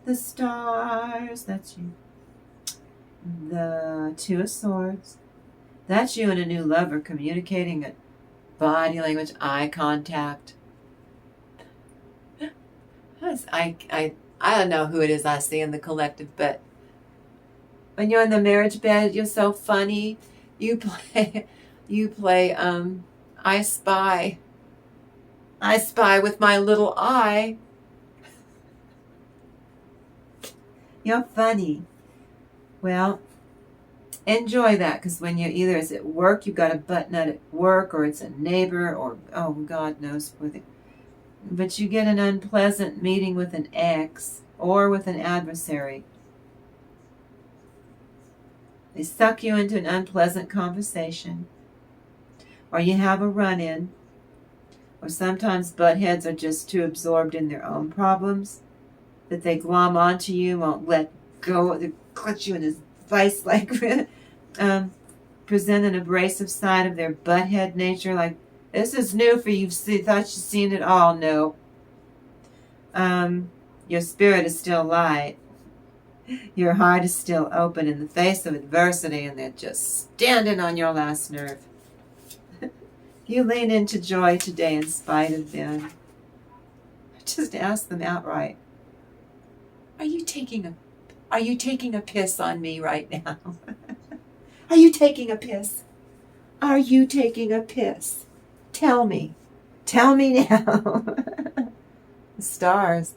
Speaker 1: The stars, that's you. The Two of Swords, that's you and a new lover communicating at body language, eye contact. I don't know who it is I see in the collective, but when you're in the marriage bed, you're so funny. You play I Spy. I spy with my little eye. You're funny. Well, enjoy that, because when you're either it's at work, you've got a butt nut at work, or it's a neighbor, or oh, God knows with it. But you get an unpleasant meeting with an ex or with an adversary. They suck you into an unpleasant conversation, or you have a run-in, or sometimes butt heads are just too absorbed in their own problems that they glom onto you, won't let go, they clutch you in this vice, like present an abrasive side of their butthead nature, like, this is new for you, thought you'd seen it all. No. Your spirit is still light. Your heart is still open in the face of adversity, and they're just standing on your last nerve. You lean into joy today in spite of them. Just ask them outright. Are you taking a piss on me right now? Are you taking a piss? Are you taking a piss? Tell me. Tell me now. The stars.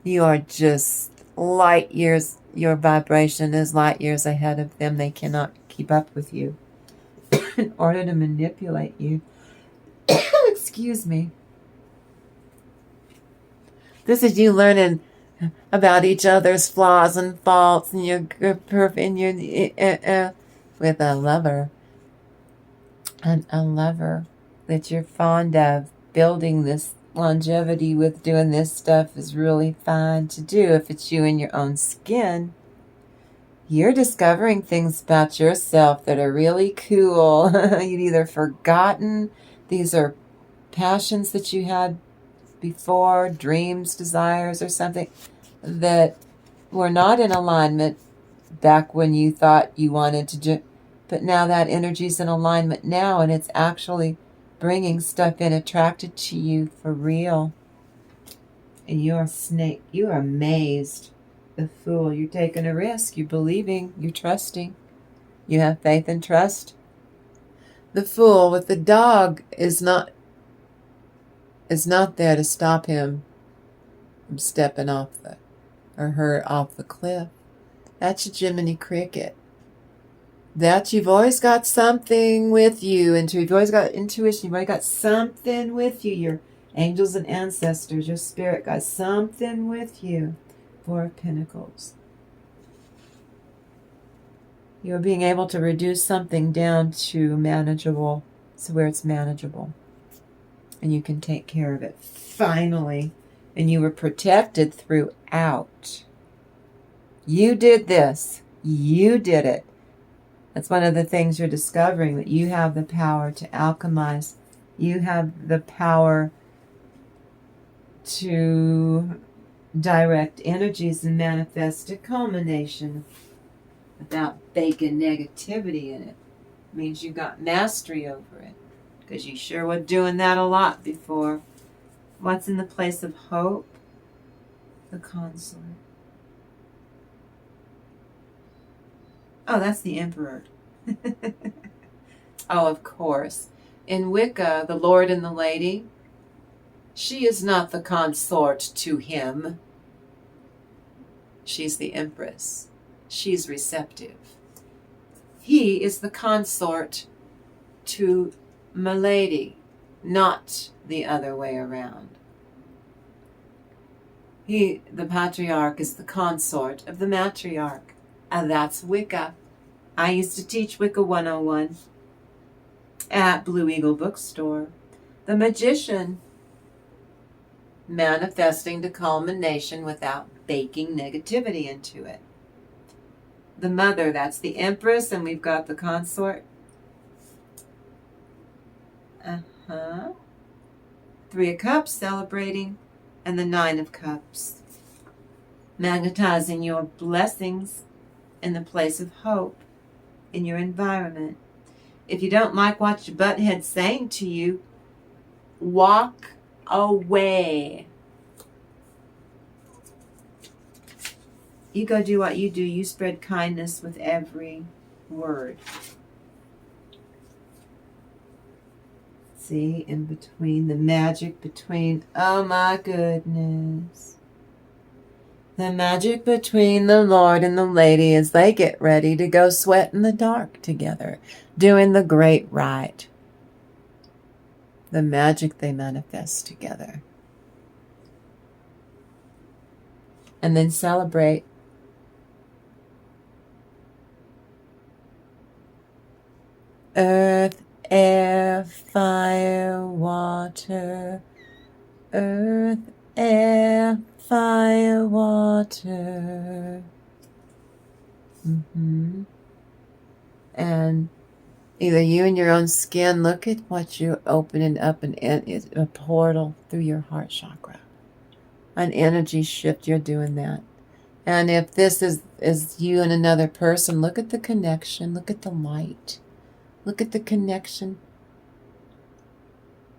Speaker 1: You are just light years. Your vibration is light years ahead of them. They cannot keep up with you in order to manipulate you. Excuse me. This is you learning about each other's flaws and faults, and your with a lover, and a lover that you're fond of. Building this longevity with doing this stuff is really fun to do. If it's you in your own skin, you're discovering things about yourself that are really cool. You've either forgotten, these are passions that you had before, dreams, desires, or something that were not in alignment back when you thought you wanted to do, but now that energy's in alignment now, and it's actually bringing stuff in attracted to you for real. And you're a snake. You are amazed. The fool. You're taking a risk. You're believing. You're trusting. You have faith and trust. The fool with the dog is not there to stop him from stepping off or her off the cliff. That's your Jiminy Cricket. That you've always got something with you, and you've always got intuition. You've always got something with you. Your angels and ancestors, your spirit got something with you. Four of Pentacles. You're being able to reduce something down to manageable, so where it's manageable. And you can take care of it. Finally. And you were protected throughout. You did this. You did it. That's one of the things you're discovering, that you have the power to alchemize. You have the power to direct energies and manifest a culmination without baking negativity in it. It means you got mastery over it, because you sure were doing that a lot before. What's in the place of hope? The consort. Oh, that's the Emperor. Oh, of course. In Wicca, the Lord and the Lady, she is not the consort to him. She's the Empress. She's receptive. He is the consort to Milady, not the other way around. He, the patriarch, is the consort of the matriarch. And that's Wicca. I used to teach Wicca 101 at Blue Eagle Bookstore. The magician, manifesting to culmination without baking negativity into it. The mother, that's the Empress, and we've got the consort. Three of Cups, celebrating, and the Nine of Cups. Magnetizing your blessings in the place of hope in your environment. If you don't like what your butthead's saying to you, walk away. You go do what you do. You spread kindness with every word. See, in between, the magic between, oh my goodness. The magic between the Lord and the Lady as they get ready to go sweat in the dark together, doing the great rite. The magic they manifest together. And then celebrate. Earth, air, fire, water. Earth, air, fire, water. And either you in your own skin, look at what you're opening up, and it's a portal through your heart chakra. An energy shift, you're doing that. And if this is you and another person, look at the connection, look at the light. Look at the connection.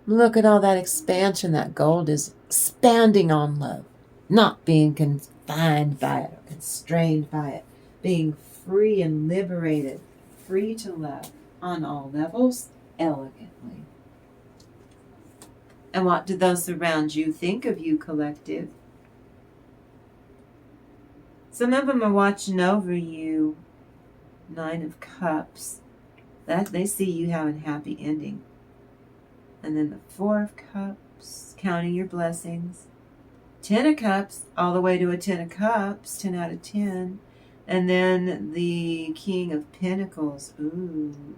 Speaker 1: Look at all that expansion that gold is expanding on love, not being confined by it or constrained by it, being free and liberated, free to love on all levels, elegantly. And what do those around you think of you, collective? Some of them are watching over you. 9 of Cups. That they see you having a happy ending. And then the 4 of Cups, counting your blessings. 10 of Cups, all the way to a 10 of Cups, 10 out of 10. And then the King of Pentacles. Ooh.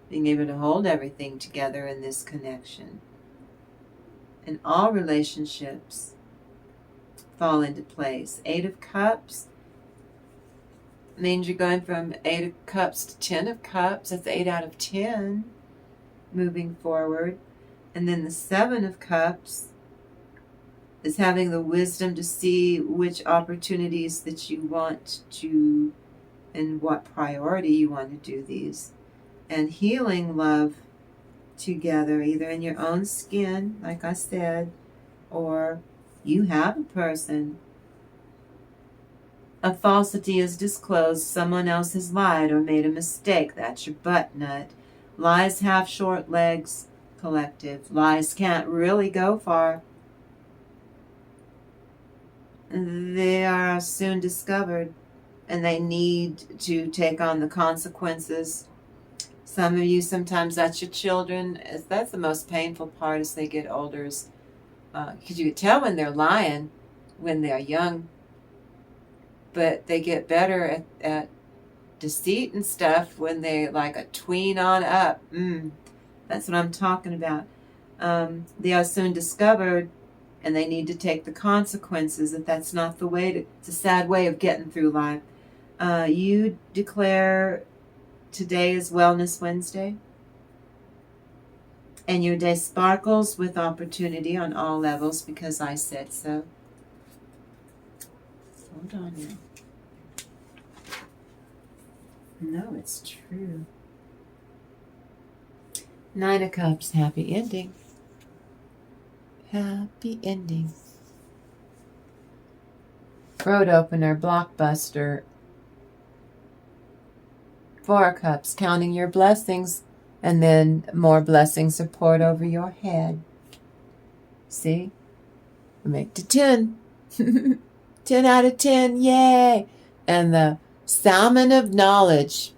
Speaker 1: Being able to hold everything together in this connection. And all relationships fall into place. 8 of Cups means you're going from 8 of Cups to 10 of Cups. That's 8 out of 10 moving forward. And then the 7 of Cups is having the wisdom to see which opportunities that you want to, and what priority you want to do these. And healing love together, either in your own skin, like I said, or you have a person. A falsity is disclosed. Someone else has lied or made a mistake. That's your butt nut. Lies have short legs, collective. Lies can't really go far. They are soon discovered, and they need to take on the consequences. Some of you, sometimes that's your children. That's the most painful part as they get older. Because you can tell when they're lying when they're young. But they get better at deceit and stuff when they like a tween on up. That's what I'm talking about. They are soon discovered, and they need to take the consequences. If that's not the way to, it's a sad way of getting through life. You declare today is Wellness Wednesday, and your day sparkles with opportunity on all levels because I said so. Hold on now. No, it's true. 9 of Cups, happy ending. Happy ending. Road opener, blockbuster. 4 of Cups, counting your blessings, and then more blessings are poured over your head. See? Make to 10. 10 out of 10, yay! And the salmon of knowledge.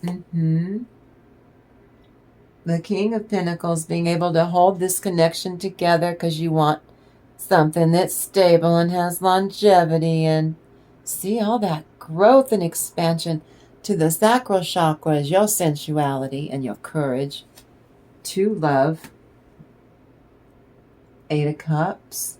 Speaker 1: The King of Pentacles, being able to hold this connection together because you want something that's stable and has longevity, and see all that growth and expansion to the sacral chakras, your sensuality and your courage to love. 8 of Cups.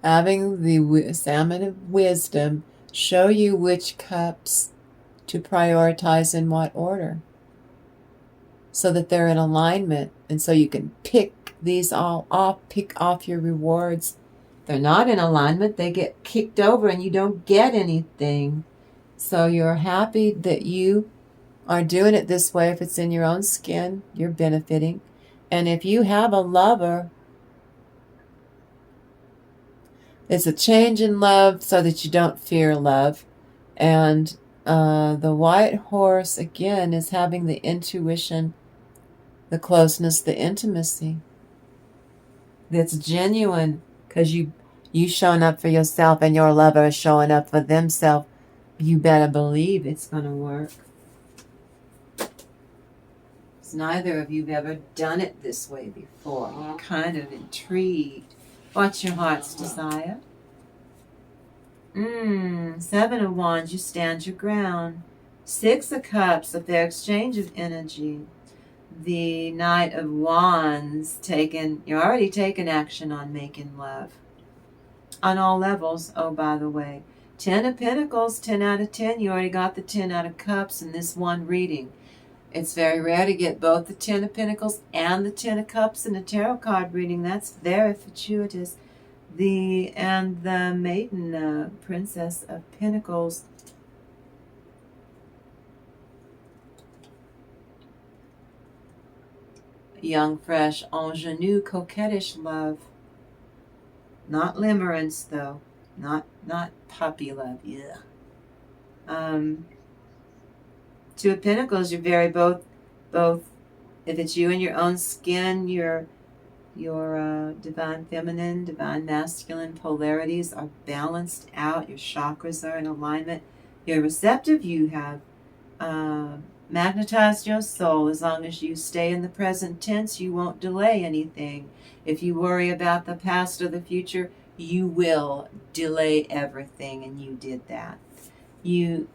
Speaker 1: Having the salmon of wisdom show you which cups to prioritize in what order, so that they're in alignment, and so you can pick these all off, pick off your rewards. If they're not in alignment, they get kicked over and you don't get anything. So you're happy that you are doing it this way. If it's in your own skin, you're benefiting. And if you have a lover, it's a change in love so that you don't fear love. And the white horse, again, is having the intuition, the closeness, the intimacy that's genuine, because you showing up for yourself and your lover is showing up for themselves. You better believe it's going to work. Because neither of you have ever done it this way before. You're kind of intrigued. What's your heart's desire? 7 of Wands, you stand your ground. 6 of Cups, a fair exchange of energy. The Knight of Wands, you're already taking action on making love. On all levels, oh, by the way. 10 of Pentacles, 10 out of 10. You already got the 10 out of Cups in this one reading. It's very rare to get both the 10 of Pentacles and the 10 of Cups in a tarot card reading. That's very fortuitous. The Maiden, Princess of Pentacles. Young, fresh, ingenue, coquettish love. Not limerence, though. Not puppy love. Yeah. Two of Pentacles, you're very both. If it's you in your own skin, your divine feminine, divine masculine polarities are balanced out. Your chakras are in alignment. You're receptive. You have magnetized your soul. As long as you stay in the present tense, you won't delay anything. If you worry about the past or the future, you will delay everything, and you did that. You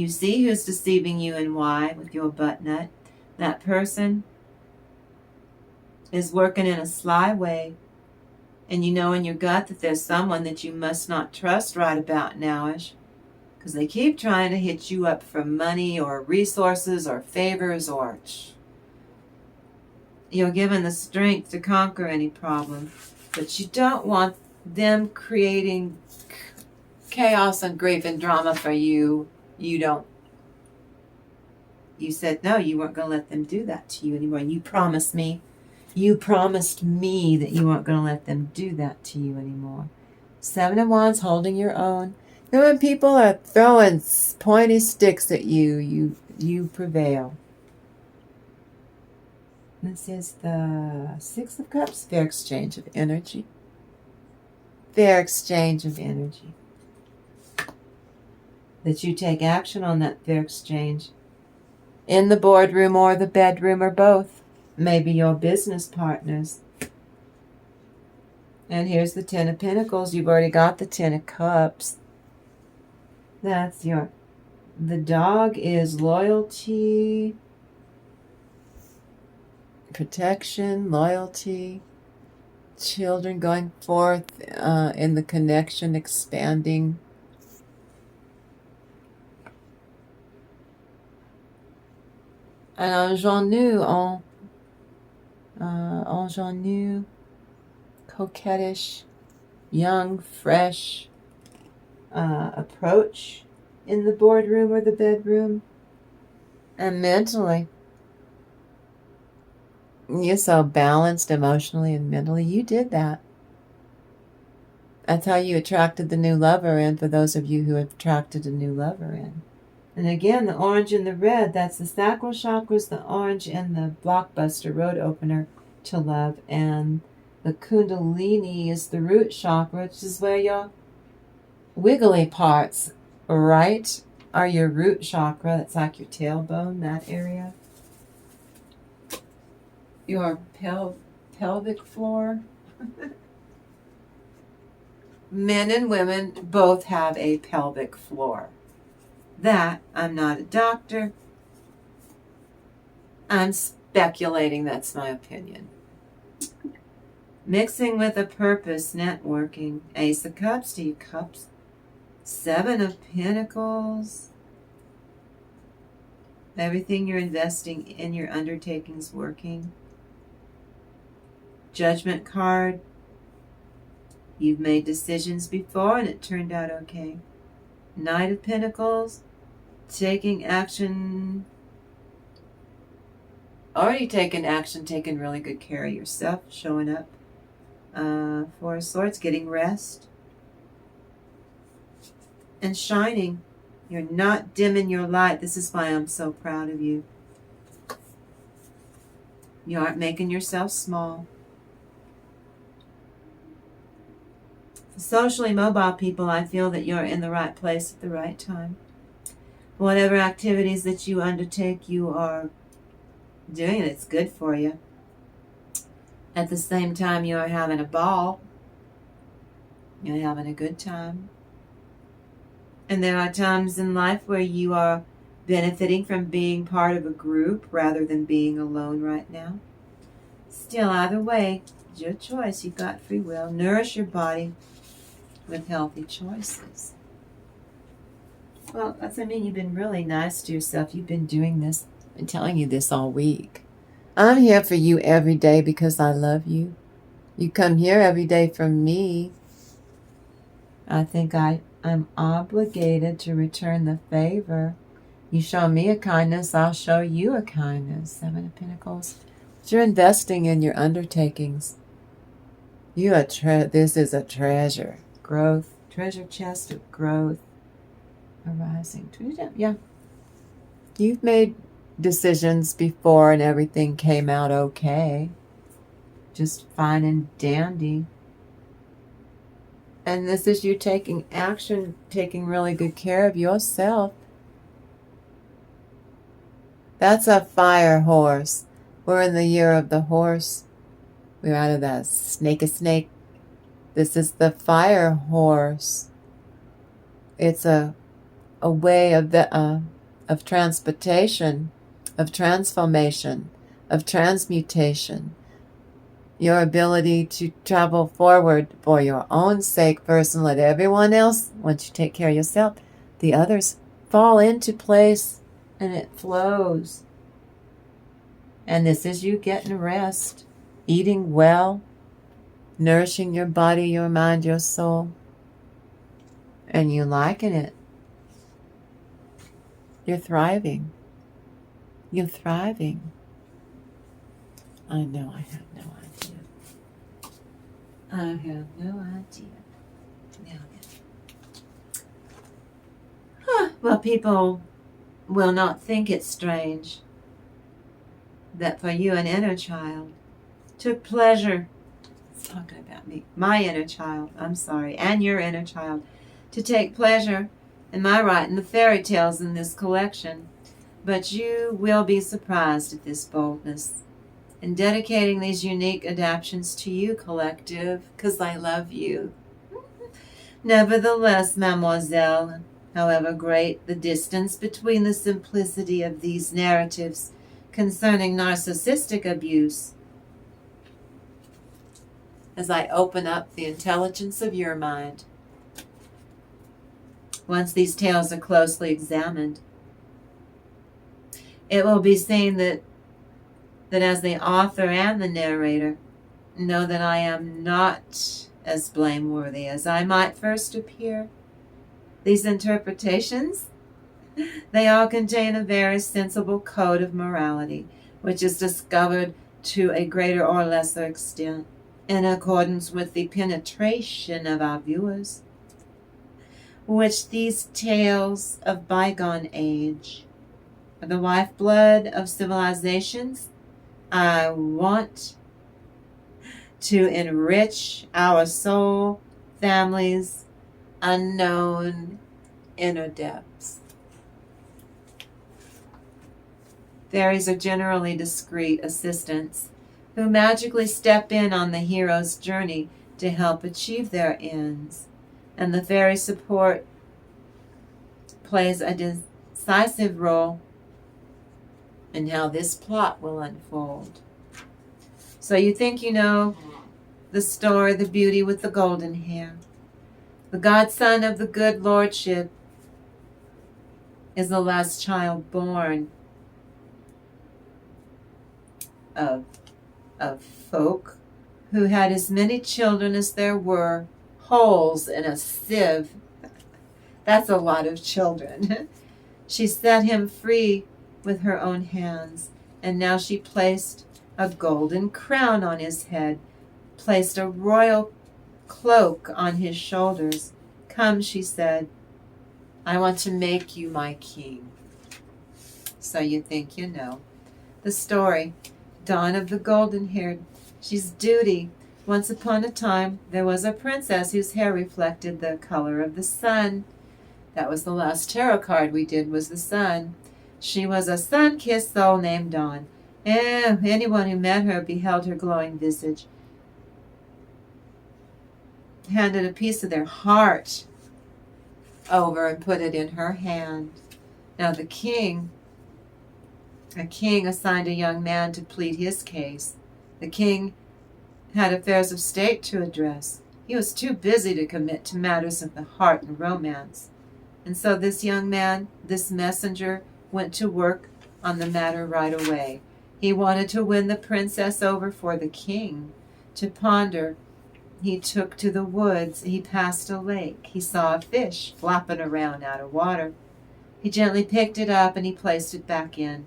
Speaker 1: see who's deceiving you and why with your butt nut. That person is working in a sly way, and you know in your gut that there's someone that you must not trust right about nowish, because they keep trying to hit you up for money or resources or favors, or you're given the strength to conquer any problem, but you don't want them creating chaos and grief and drama for you. You said no, you weren't going to let them do that to you anymore. You promised me that you weren't going to let them do that to you anymore. Seven of Wands, holding your own. And when people are throwing pointy sticks at you, you prevail. This is the Six of Cups. Fair exchange of energy. Fair exchange of energy. That you take action on that fair exchange. In the boardroom or the bedroom or both. Maybe your business partners. And here's the Ten of Pentacles. You've already got the Ten of Cups. That's the dog is loyalty, protection, loyalty, children going forth in the connection, expanding. And ingenue, coquettish, young, fresh approach in the boardroom or the bedroom. And mentally, you're so balanced emotionally and mentally. You did that. That's how you attracted the new lover in, for those of you who have attracted a new lover in. And again, the orange and the red, that's the sacral chakras, the orange and the blockbuster road opener to love. And the kundalini is the root chakra, which is where your wiggly parts, right, are your root chakra. That's like your tailbone, that area. Your pelvic floor. Men and women both have a pelvic floor. That, I'm not a doctor. I'm speculating, that's my opinion. Mixing with a purpose, networking. Ace of Cups, to your cups. Seven of Pentacles. Everything you're investing in your undertakings working. Judgment card. You've made decisions before and it turned out okay. Knight of Pentacles. Taking action. Already taken action, taking really good care of yourself, showing up. Four of Swords, getting rest. And shining. You're not dimming your light. This is why I'm so proud of you. You aren't making yourself small. For socially mobile people, I feel that you're in the right place at the right time. Whatever activities that you undertake, you are doing it. It's good for you. At the same time, you are having a ball. You're having a good time. And there are times in life where you are benefiting from being part of a group rather than being alone right now. Still, either way, it's your choice. You've got free will. Nourish your body with healthy choices. Well, you've been really nice to yourself. You've been doing this. I've been telling you this all week. I'm here for you every day because I love you. You come here every day for me I think I'm obligated to return the favor. You show me a kindness, I'll show you a kindness. 7 of Pentacles. You're investing in your undertakings. This is a treasure. Growth. Treasure chest of growth. Arising. Yeah. You've made decisions before and everything came out okay. Just fine and dandy. And this is you taking action, taking really good care of yourself. That's a fire horse. We're in the year of the horse. We're out of that snake. This is the fire horse. It's a way of transportation, of transformation, of transmutation. Your ability to travel forward for your own sake first and let everyone else, once you take care of yourself, the others fall into place and it flows. And this is you getting rest, eating well, nourishing your body, your mind, your soul. And you liking it. You're thriving. You're thriving. I know I have no idea. I have no idea. Now then. Well, people will not think it strange that for you an inner child took pleasure, it's talking about me, my inner child, I'm sorry, and your inner child, to take pleasure in my writing the fairy tales in this collection. But you will be surprised at this boldness in dedicating these unique adaptions to you, collective, because I love you. Nevertheless, mademoiselle, however great the distance between the simplicity of these narratives concerning narcissistic abuse, as I open up the intelligence of your mind, once these tales are closely examined, it will be seen that as the author and the narrator know that I am not as blameworthy as I might first appear. These interpretations, they all contain a very sensible code of morality, which is discovered to a greater or lesser extent in accordance with the penetration of our viewers, which these tales of bygone age are the lifeblood of civilizations. I want to enrich our soul, families, unknown inner depths. Fairies are generally discreet assistants who magically step in on the hero's journey to help achieve their ends. And the fairy support plays a decisive role in how this plot will unfold. So you think you know the story, the beauty with the golden hair. The godson of the good lordship is the last child born of folk who had as many children as there were holes in a sieve. That's a lot of children. She set him free with her own hands, and now she placed a golden crown on his head, placed a royal cloak on his shoulders. Come, she said, I want to make you my king. So you think you know. The story, Dawn of the Golden-Haired. She's duty. Once upon a time, there was a princess whose hair reflected the color of the sun. That was the last tarot card we did, was the sun. She was a sun-kissed soul named Dawn. Anyone who met her beheld her glowing visage, handed a piece of their heart over and put it in her hand. Now a king assigned a young man to plead his case. The king had affairs of state to address. He was too busy to commit to matters of the heart and romance. And so this young man, this messenger, went to work on the matter right away. He wanted to win the princess over for the king, to ponder
Speaker 2: he took to the woods. He passed a lake. He saw a fish flopping around out of water. He gently picked it up and he placed it back in.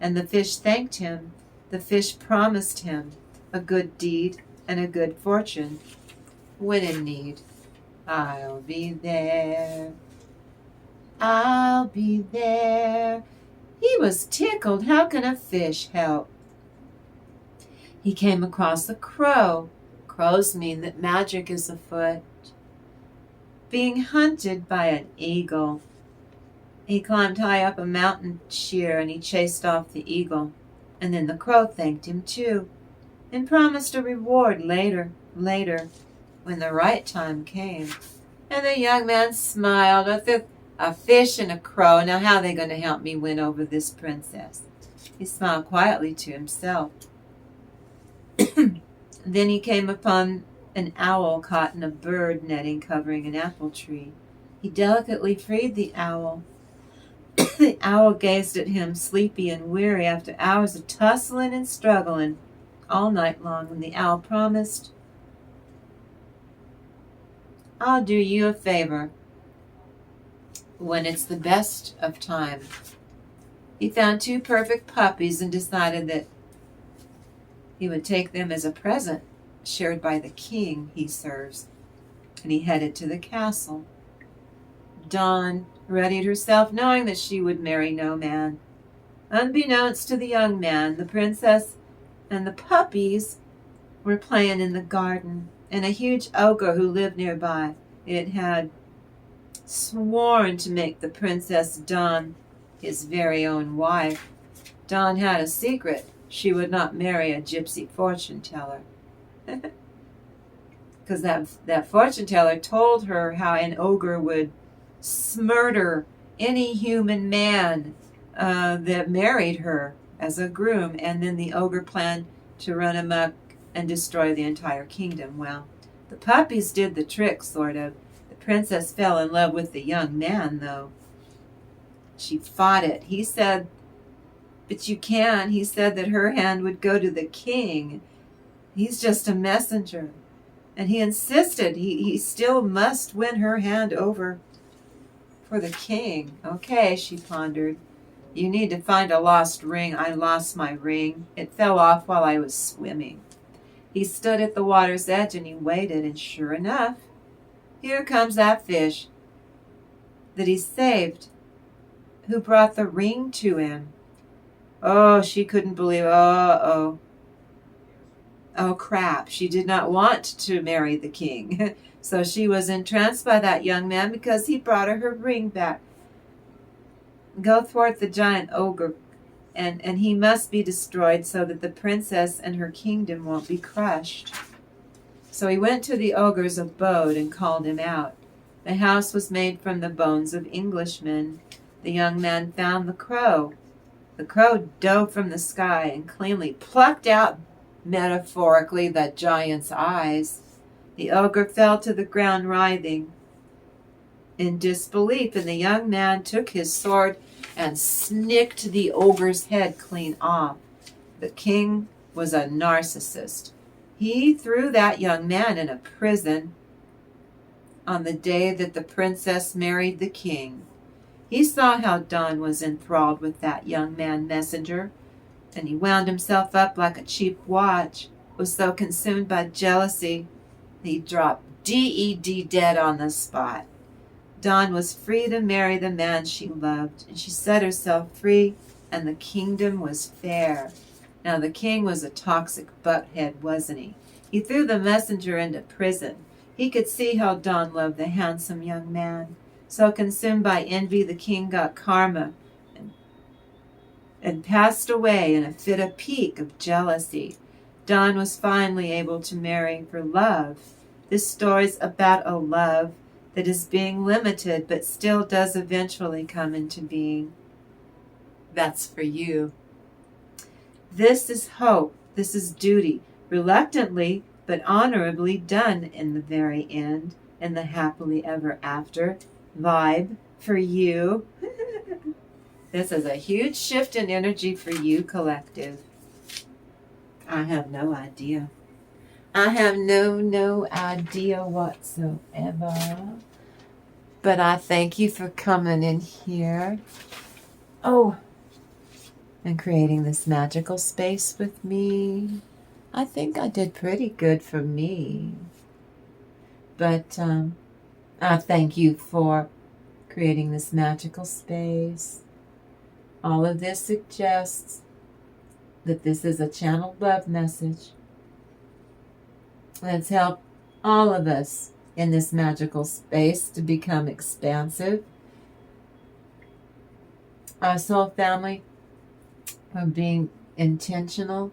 Speaker 2: And the fish thanked him. The fish promised him a good deed and a good fortune. When in need, I'll be there. I'll be there. He was tickled. How can a fish help? He came across a crow. Crows mean that magic is afoot. Being hunted by an eagle. He climbed high up a mountain sheer and he chased off the eagle. And then the crow thanked him too and promised a reward later, when the right time came. And the young man smiled with a fish and a crow. Now how are they going to help me win over this princess? He smiled quietly to himself. Then he came upon an owl caught in a bird netting covering an apple tree. He delicately freed the owl. The owl gazed at him, sleepy and weary after hours of tussling and struggling all night long, and the owl promised, I'll do you a favor when it's the best of time. He found 2 perfect puppies and decided that he would take them as a present shared by the king he serves. And he headed to the castle. Dawn readied herself, knowing that she would marry no man. Unbeknownst to the young man, the princess and the puppies were playing in the garden, and a huge ogre who lived nearby, it had sworn to make the Princess Dawn his very own wife. Dawn had a secret. She would not marry a gypsy fortune teller. Because that fortune teller told her how an ogre would murder any human man that married her as a groom, and then the ogre planned to run amok and destroy the entire kingdom. Well, the puppies did the trick, sort of. The princess fell in love with the young man, though. She fought it. He said, but you can. He said that her hand would go to the king. He's just a messenger. And he insisted he still must win her hand over for the king. Okay, she pondered. You need to find a lost ring. I lost my ring. It fell off while I was swimming. He stood at the water's edge and he waited, and sure enough, here comes that fish that he saved, who brought the ring to him. Oh, she couldn't believe. Oh, crap. She did not want to marry the king. So she was entranced by that young man because he brought her ring back. Go thwart the giant ogre, and he must be destroyed so that the princess and her kingdom won't be crushed. So he went to the ogre's abode and called him out. The house was made from the bones of Englishmen. The young man found the crow. The crow dove from the sky and cleanly plucked out, metaphorically, the giant's eyes. The ogre fell to the ground writhing in disbelief, and the young man took his sword and snicked the ogre's head clean off. The king was a narcissist. He threw that young man in a prison on the day that the princess married the king. He saw how Dawn was enthralled with that young man messenger, and he wound himself up like a cheap watch, was so consumed by jealousy, he dropped dead on the spot. Dawn was free to marry the man she loved, and she set herself free, and the kingdom was fair. Now the king was a toxic butthead, wasn't he? He threw the messenger into prison. He could see how Dawn loved the handsome young man. So consumed by envy, the king got karma and passed away in a fit of pique of jealousy. Dawn was finally able to marry for love. This story's about a love that is being limited but still does eventually come into being. That's for you. This is hope. This is duty, reluctantly but honorably done in the very end, in the happily ever after vibe for you. This is a huge shift in energy for you, collective. I have no idea I have no idea whatsoever. But I thank you for coming in here. Oh, and creating this magical space with me. I think I did pretty good for me. But I thank you for creating this magical space. All of this suggests that this is a channeled love message. Let's help all of us in this magical space to become expansive. Our soul family, we're being intentional,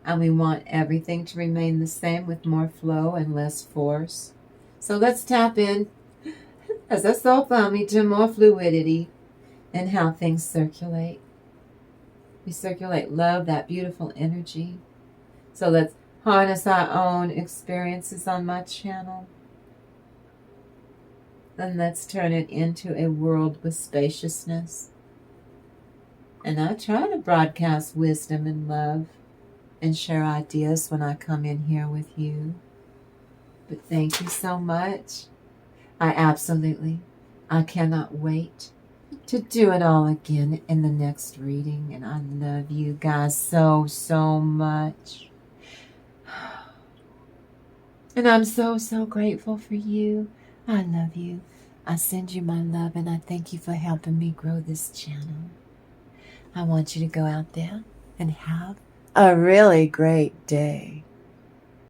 Speaker 2: and we want everything to remain the same with more flow and less force. So let's tap in as a soul family to more fluidity in how things circulate. We circulate love, that beautiful energy. So let's harness our own experiences on my channel. Then let's turn it into a world with spaciousness. And I try to broadcast wisdom and love and share ideas when I come in here with you. But thank you so much. I cannot wait to do it all again in the next reading. And I love you guys so much. And I'm so grateful for you. I love you. I send you my love, and I thank you for helping me grow this channel. I want you to go out there and have a really great day.